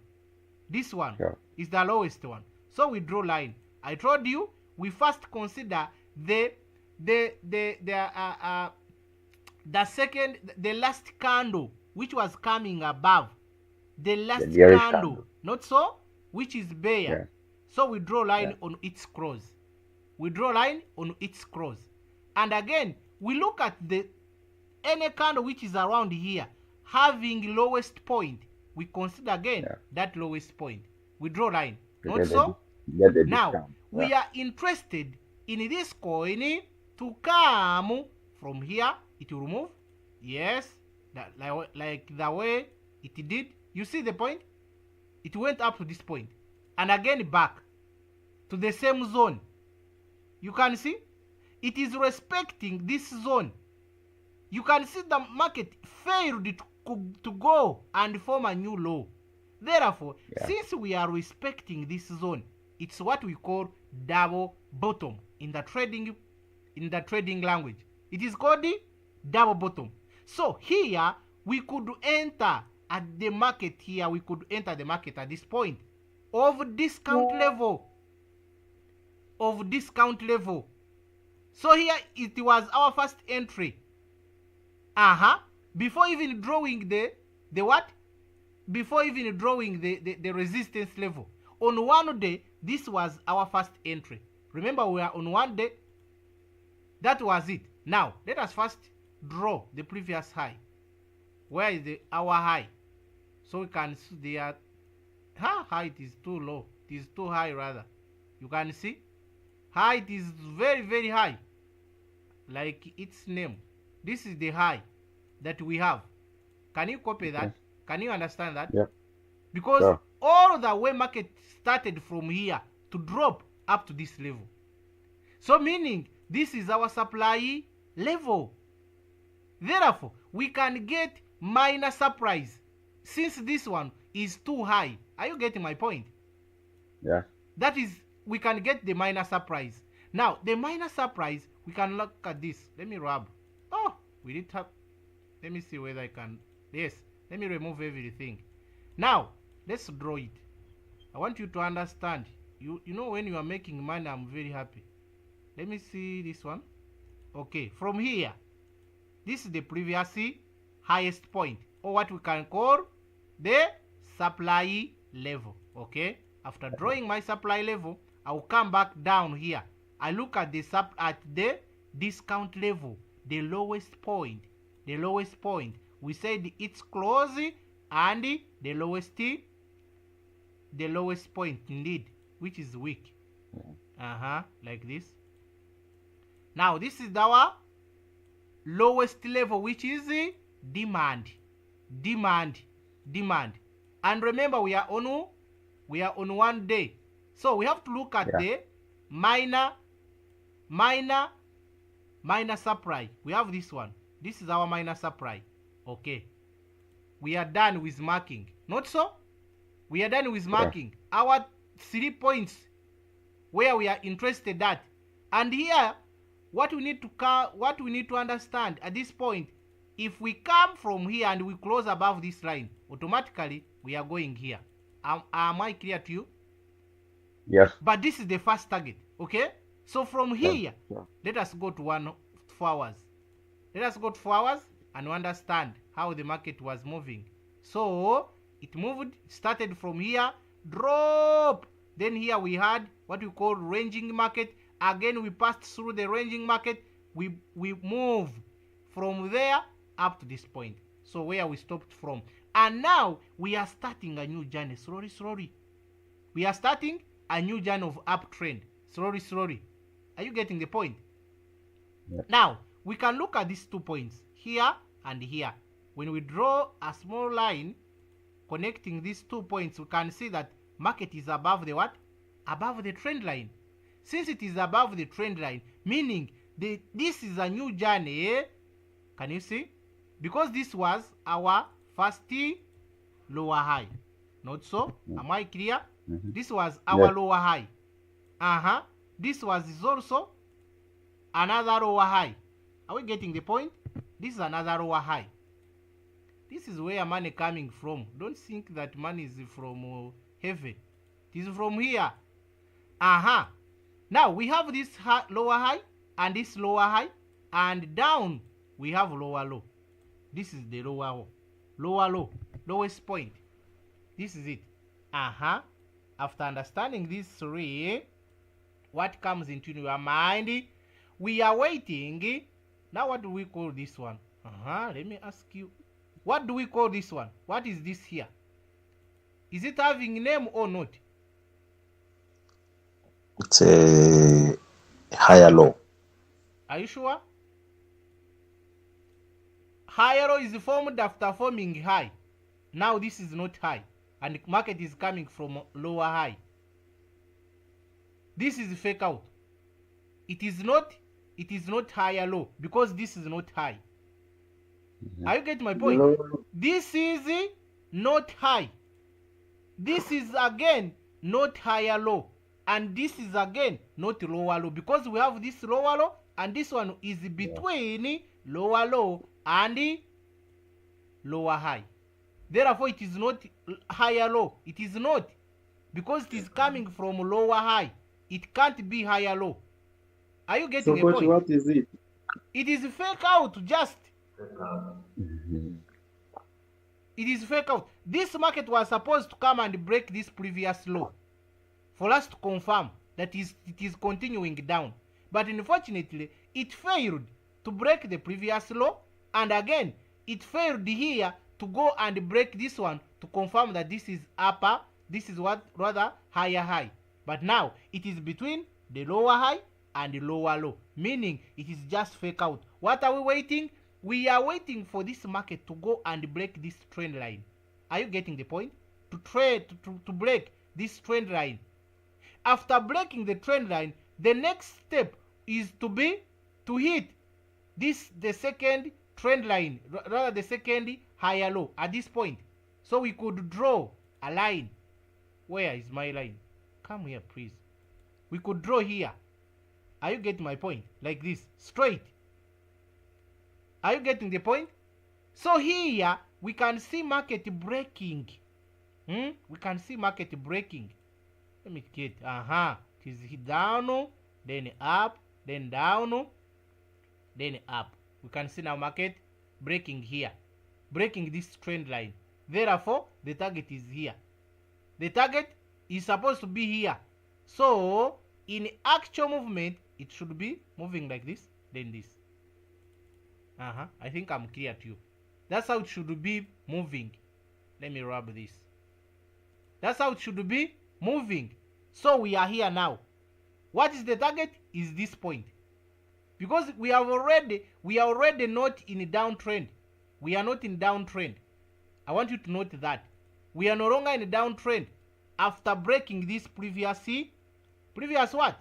This one is the lowest one. So we draw line. I told you we first consider the last candle which was coming above the last candle, not so, which is bear. So we draw line on its close. We draw line on its close, and again we look at any candle which is around here having lowest point. We consider again that lowest point. We draw line, not so. Now we are interested in this coin to come from here. It will move, yes, like the way it did. You see the point? It went up to this point and again back to the same zone. You can see it is respecting this zone. You can see the market failed to go and form a new low. Therefore, since we are respecting this zone, it's what we call double bottom in the trading language. It is called the double bottom. So here we could enter at the market here. We could enter the market at this point of discount level. of discount level. So here it was our first entry. Before even drawing the what? Before even drawing the resistance level. On one day, this was our first entry. Remember, we are on one day. That was it. Now, let us first draw the previous high. Where is our high? So we can see the height is too low. It is too high rather. You can see height is very, very high. Like its name. This is the high that we have. Can you copy that? Can you understand that? Yeah. Because all the way market started from here to drop up to this level. So meaning this is our supply level. Therefore, we can get minor surprise since this one is too high. Are you getting my point? Yeah. That is, we can get the minor surprise. Now, the minor surprise, we can look at this. Let me rub. Oh, we did have. Let me see whether I can. Yes, let me remove everything. Now, let's draw it. I want you to understand. You know, when you are making money, I'm very happy. Let me see this one. Okay, from here, this is the previous highest point, or what we can call the supply level. Okay, after drawing my supply level, I will come back down here. I look at the discount level, the lowest point. The lowest point. We said it's close and the lowest point indeed, which is weak. Like this. Now this is our lowest level, which is demand. And remember, we are on 1 day, so we have to look at the minor supply. We have this one. This is our minor supply. Okay, we are done with marking. Not so? We are done with marking our 3 points where we are interested at. And here, what we need to understand at this point, if we come from here and we close above this line, automatically we are going here. Am I clear to you? Yes. But this is the first target. Okay, so from here, let us go to 4 hours. Let us go to 4 hours and understand how the market was moving. So it moved, started from here, drop. Then here we had what we call ranging market. Again, we passed through the ranging market. We move from there up to this point. So where we stopped from. And now we are starting a new journey. Slowly. We are starting a new journey of uptrend. Slowly. Are you getting the point? Yeah. Now, we can look at these 2 points, here and here. When we draw a small line connecting these 2 points, we can see that market is above the what? Above the trend line. Since it is above the trend line, meaning this is a new journey. Can you see? Because this was our first lower high. Not so? Am I clear? This was our lower high. This was also another lower high. Are we getting the point? This is another lower high. This is where money coming from. Don't think that money is from heaven. It is from here. Now we have this lower high and this lower high, and down we have lower low. This is the lower low, lowest point. This is it. After understanding these 3, what comes into your mind? We are waiting. Now what do we call this one? Let me ask you. What do we call this one? What is this here? Is it having a name or not? It's a higher low. Are you sure? Higher low is formed after forming high. Now this is not high, and the market is coming from lower high. This is fake out. It is not higher low because this is not high. Are you getting my point? No. This is not high. This is again not higher low. And this is again not lower low, because we have this lower low and this one is between lower low and lower high. Therefore, it is not higher low. It is not, because it is coming from lower high. it can't be higher low. Are you getting So, a coach, point? what is it? It is fake out, just. It is fake out. This market was supposed to come and break this previous low for us to confirm that it is continuing down. But unfortunately, it failed to break the previous low, and again, it failed here to go and break this one to confirm that this is upper, this is what rather higher high. But now, it is between the lower high and the lower low, meaning it is just fake out. What are we waiting? We are waiting for this market to go and break this trend line. Are you getting the point? To break this trend line. After breaking the trend line, the next step is to hit the second trend line, rather the second higher low at this point. So we could draw a line. Where is my line? Come here, please. We could draw here. Are you getting my point? Like this, straight. Are you getting the point? So here we can see market breaking. We can see market breaking. Let me get, it is down, then up, then down, then up. We can see now market breaking here, breaking this trend line. Therefore, the target is here. The target is supposed to be here. So, in actual movement, it should be moving like this, then this. I think I'm clear to you. That's how it should be moving. Let me rub this. That's how it should be moving. So we are here now. What is the target? Is this point. Because we are already not in a downtrend. We are not in downtrend. I want you to note that. We are no longer in a downtrend. After breaking this previous what?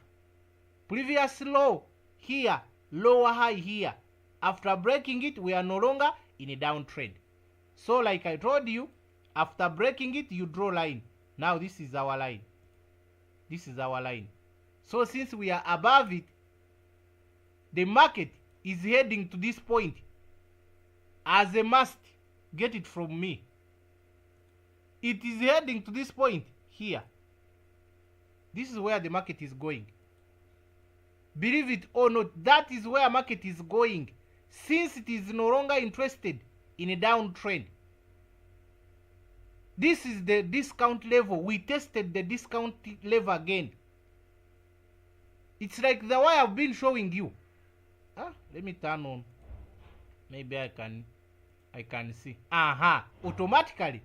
Previous low here, lower high here. After breaking it, we are no longer in a downtrend. So like I told you, after breaking it, you draw line. Now this is our line. This is our line. So since we are above it, the market is heading to this point. As a must, get it from me. It is heading to this point here. This is where the market is going. Believe it or not, that is where market is going, since it is no longer interested in a downtrend. This is the discount level. We tested the discount level again. It's like the way I've been showing you. Let me turn on. Maybe I can see. Automatically.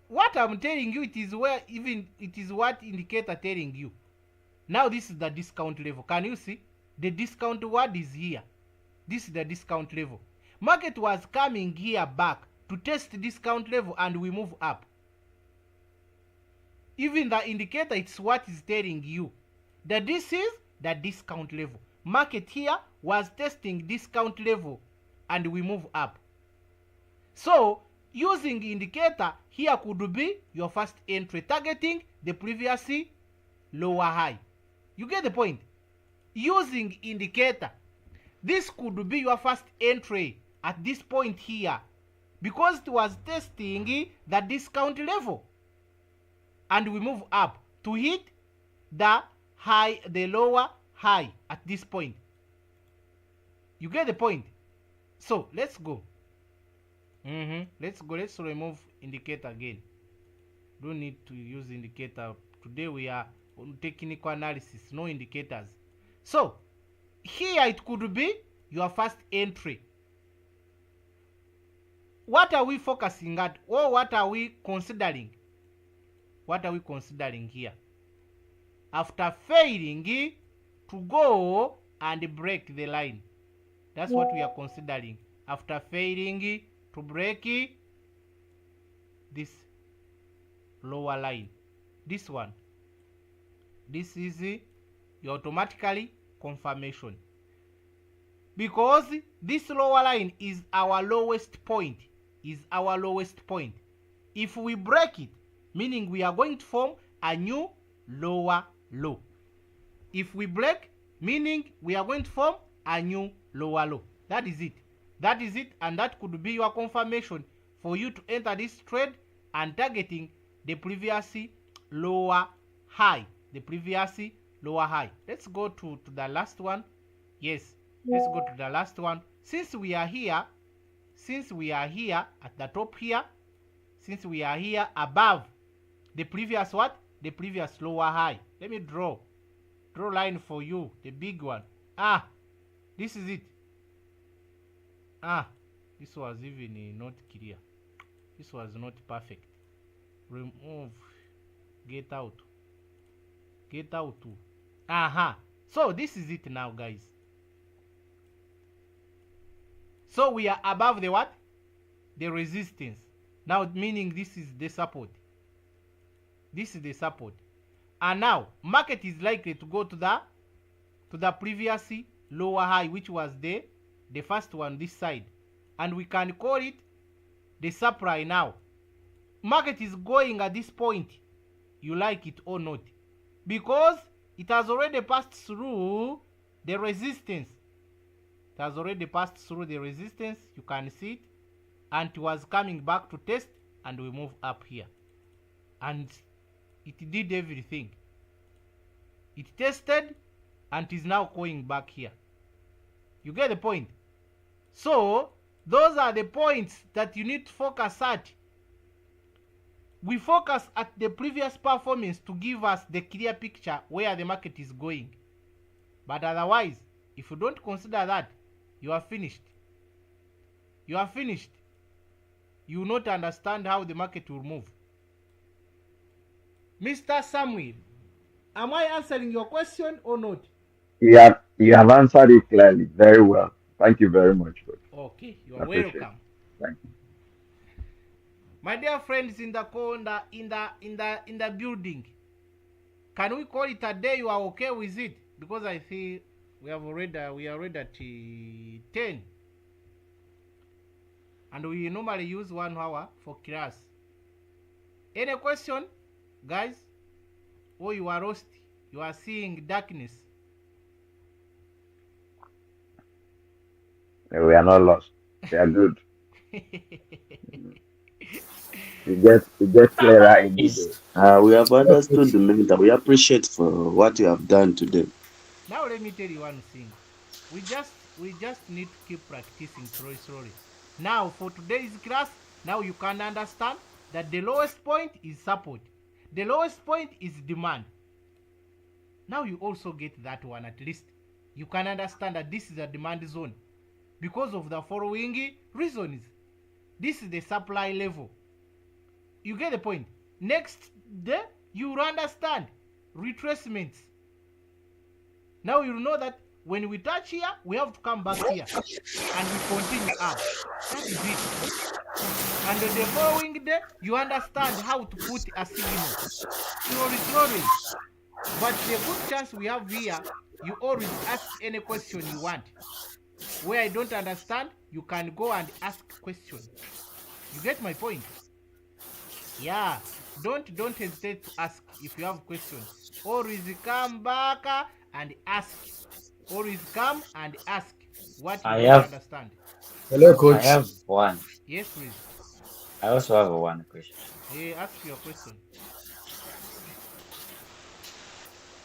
What I'm telling you, it is where even it is what indicator telling you. Now this is the discount level. Can you see? The discount word is here. This is the discount level. Market was coming here back to test discount level and we move up. Even the indicator, it's what is telling you that this is the discount level. Market here was testing discount level and we move up. So using indicator here could be your first entry, targeting the previous lower high. You get the point? Using indicator, this could be your first entry at this point here, because it was testing the discount level and we move up to hit the lower high at this point. You get the point? So let's go. Let's remove indicator again. Don't need to use indicator. Today we are on technical analysis, no indicators. So here it could be your first entry. What are we focusing at, or what are we considering? What are we considering here? After failing to go and break the line, that's what we are considering. After failing to break this lower line, this one, this is your automatically confirmation, because this lower line is our lowest point. If we break it, meaning we are going to form a new lower low. If we break, meaning we are going to form a new lower low. That is it. And that could be your confirmation for you to enter this trade and targeting the previous lower high. the previous lower high. Let's go to the last one. Yes, let's go to the last one. Since we are here at the top here, since we are here above the previous what? The previous lower high. Let me draw line for you, the big one. This is it. This was even not clear. This was not perfect. Remove. Get out. So this is it now, guys. So we are above the what? The resistance. Now, meaning this is the support. This is the support. And now market is likely to go to the previous lower high, which was the first one this side, and we can call it the supply. Now market is going at this point, you like it or not, because it has already passed through the resistance. You can see it, and it was coming back to test, and we move up here, and it did everything. It tested and is now going back here. You get the point? So those are the points that you need to focus at. We focus at the previous performance to give us the clear picture where the market is going. But otherwise, if you don't consider that, you are finished. You will not understand how the market will move. Mr. Samuel, am I answering your question or not? You have answered it clearly, very well. Thank you very much, Coach. Okay, you are welcome. Thank you. My dear friends in the corner, in the building, can we call it a day? You are okay with it? Because I see we are already at 10, and we normally use 1 hour for class. Any question, guys? Or you are lost? You are seeing darkness? We are not lost. We are good. It gets clearer in the day. We have understood the matter. We appreciate for what you have done today. Now let me tell you one thing. We just need to keep practicing slowly. Now for today's class, now you can understand that the lowest point is support. The lowest point is demand. Now you also get that one. At least you can understand that this is a demand zone because of the following reasons. This is the supply level. You get the point. Next day you will understand retracements. Now you know that when we touch here, we have to come back here and we continue up. That is it. And the following day you understand how to put a signal slowly. But the good chance we have here, you always ask any question you want. Where I don't understand, you can go and ask question. You get my point? Yeah, don't hesitate to ask if you have questions. Always come back and ask. Always come and ask what you don't understand. Hello, Coach. I have one. Yes, please. I also have one question. Hey, ask your question.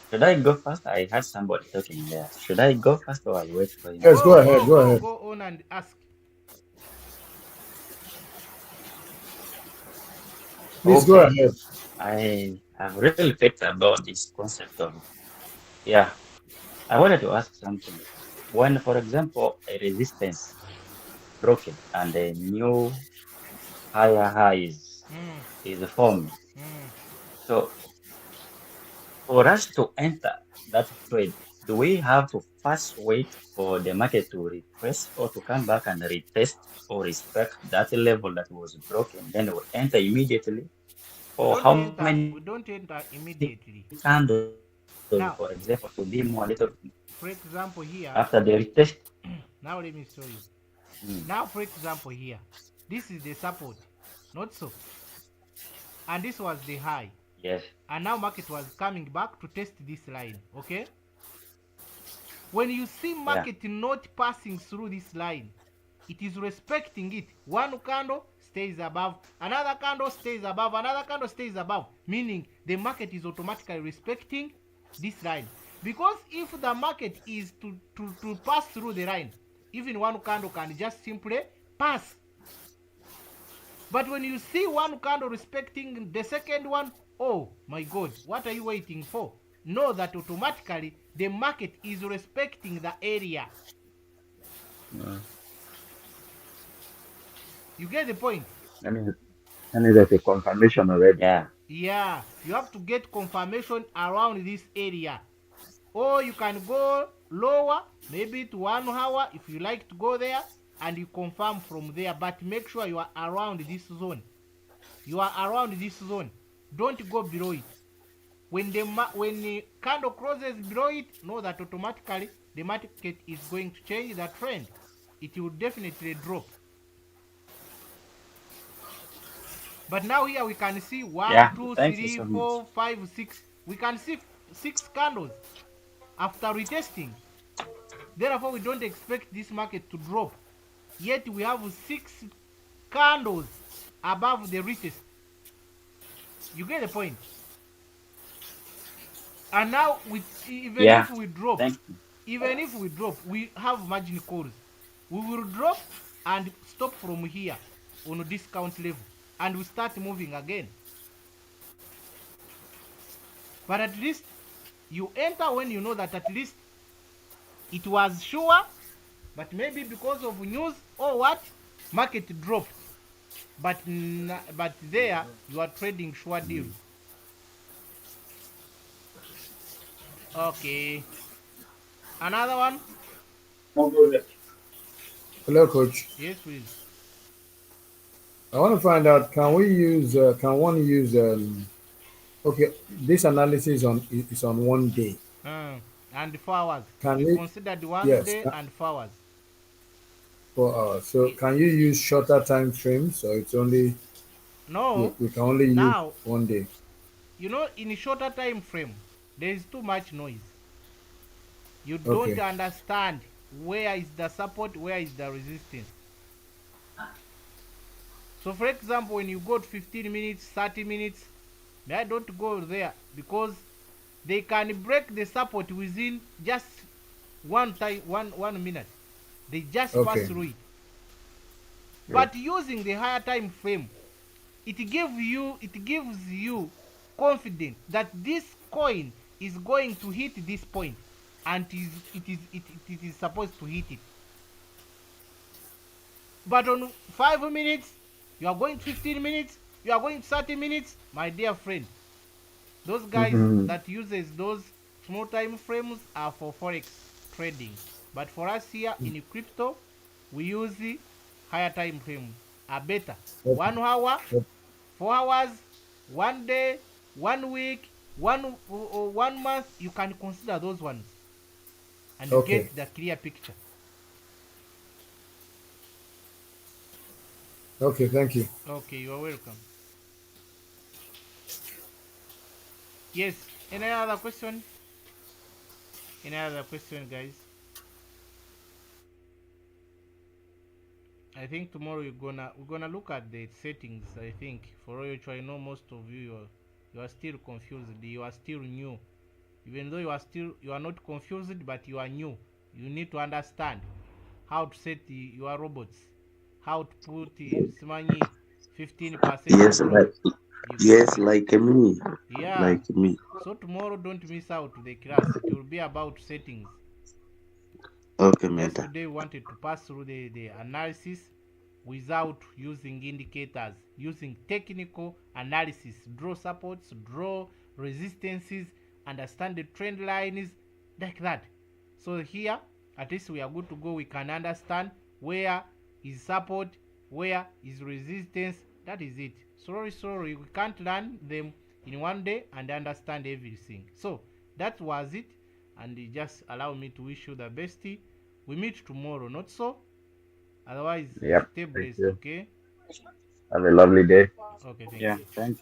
Should I go first? I had somebody talking there. Should I go first or I wait for him? Yes, go ahead. Go on and ask. Please go ahead. I have really thought about this concept of, I wanted to ask something. When, for example, a resistance broken and a new higher high is formed. So for us to enter that trade, do we have to first wait for the market to retrace or to come back and retest or respect that level that was broken? Then we enter immediately? Or we don't enter immediately. Candles, now, for example, to be more little. For example, here. After the retest. Now let me show you. Now, for example, here, this is the support, not so. And this was the high. Yes. And now market was coming back to test this line. Okay. When you see market not passing through this line, it is respecting it. One candle stays above, another candle stays above, another candle stays above, meaning the market is automatically respecting this line, because if the market is to pass through the line, even one candle can just simply pass. But when you see one candle respecting the second one, oh my God, what are you waiting for? Know that automatically the market is respecting the area. You get the point? And there's a confirmation already. Yeah. Yeah, you have to get confirmation around this area. Or you can go lower, maybe to 1 hour if you like to go there, and you confirm from there. But make sure you are around this zone. You are around this zone. Don't go below it. When the candle crosses below it, know that automatically the market is going to change the trend. It will definitely drop. But now here we can see 1, Yeah. 2, Thank you 3, so much. 4, 5, 6. We can see 6 candles after retesting. Therefore, we don't expect this market to drop. Yet we have 6 candles above the retest. You get the point? And now, even Yeah. if we drop, Thank you. we have margin calls. We will drop and stop from here on a discount level, and we start moving again. But at least you enter when you know that at least it was sure, but maybe because of news or what, market dropped. But there you are trading sure deals. Okay. Another one? Hello, coach. Yes, please. I want to find out, can one use, okay, this analysis is on one day. And 4 hours. Can We we, considered 1 yes, day and 4 hours. 4 hours. So can you use shorter time frames, or it's only, No. we can only use Now, one day? in a shorter time frame, there is too much noise. You don't Okay. understand where is the support, where is the resistance. So for example, when you go to 15 minutes, 30 minutes, I don't go there because they can break the support within just 1 minute. They just pass Okay. through it. But using the higher time frame, it gives you confidence that this coin is going to hit this point, and it is supposed to hit it. But on 5 minutes, you are going 15 minutes, you are going 30 minutes, my dear friend. Those guys that uses those small time frames are for forex trading. But for us here in crypto, we use the higher time frames are better. 1 hour, 4 hours, 1 day, 1 week, 1 month. You can consider those ones, and you get the clear picture. Okay, thank you. Okay, you are welcome. Yes. Any other question? Any other question, guys? I think tomorrow we're gonna look at the settings. I think for which I know most of you are still confused. You are still new. Even though you are not confused, but you are new. You need to understand how to set your robots, how to put Simanyi 15%. Yes, like me. Yeah. Like me. So tomorrow don't miss out the class. It will be about settings. Okay, Meta. Yesterday we wanted to pass through the analysis without using indicators, using technical analysis, draw supports, draw resistances, understand the trend lines, like that. So here, at least we are good to go. We can understand where is support, where is resistance. That is it. Sorry, we can't learn them in 1 day and understand everything. So that was it, and just allow me to wish you the best. We meet tomorrow, not so? Otherwise, Yep. stay blessed, okay? Have a lovely day. Okay, thank Yeah. you. Thank you.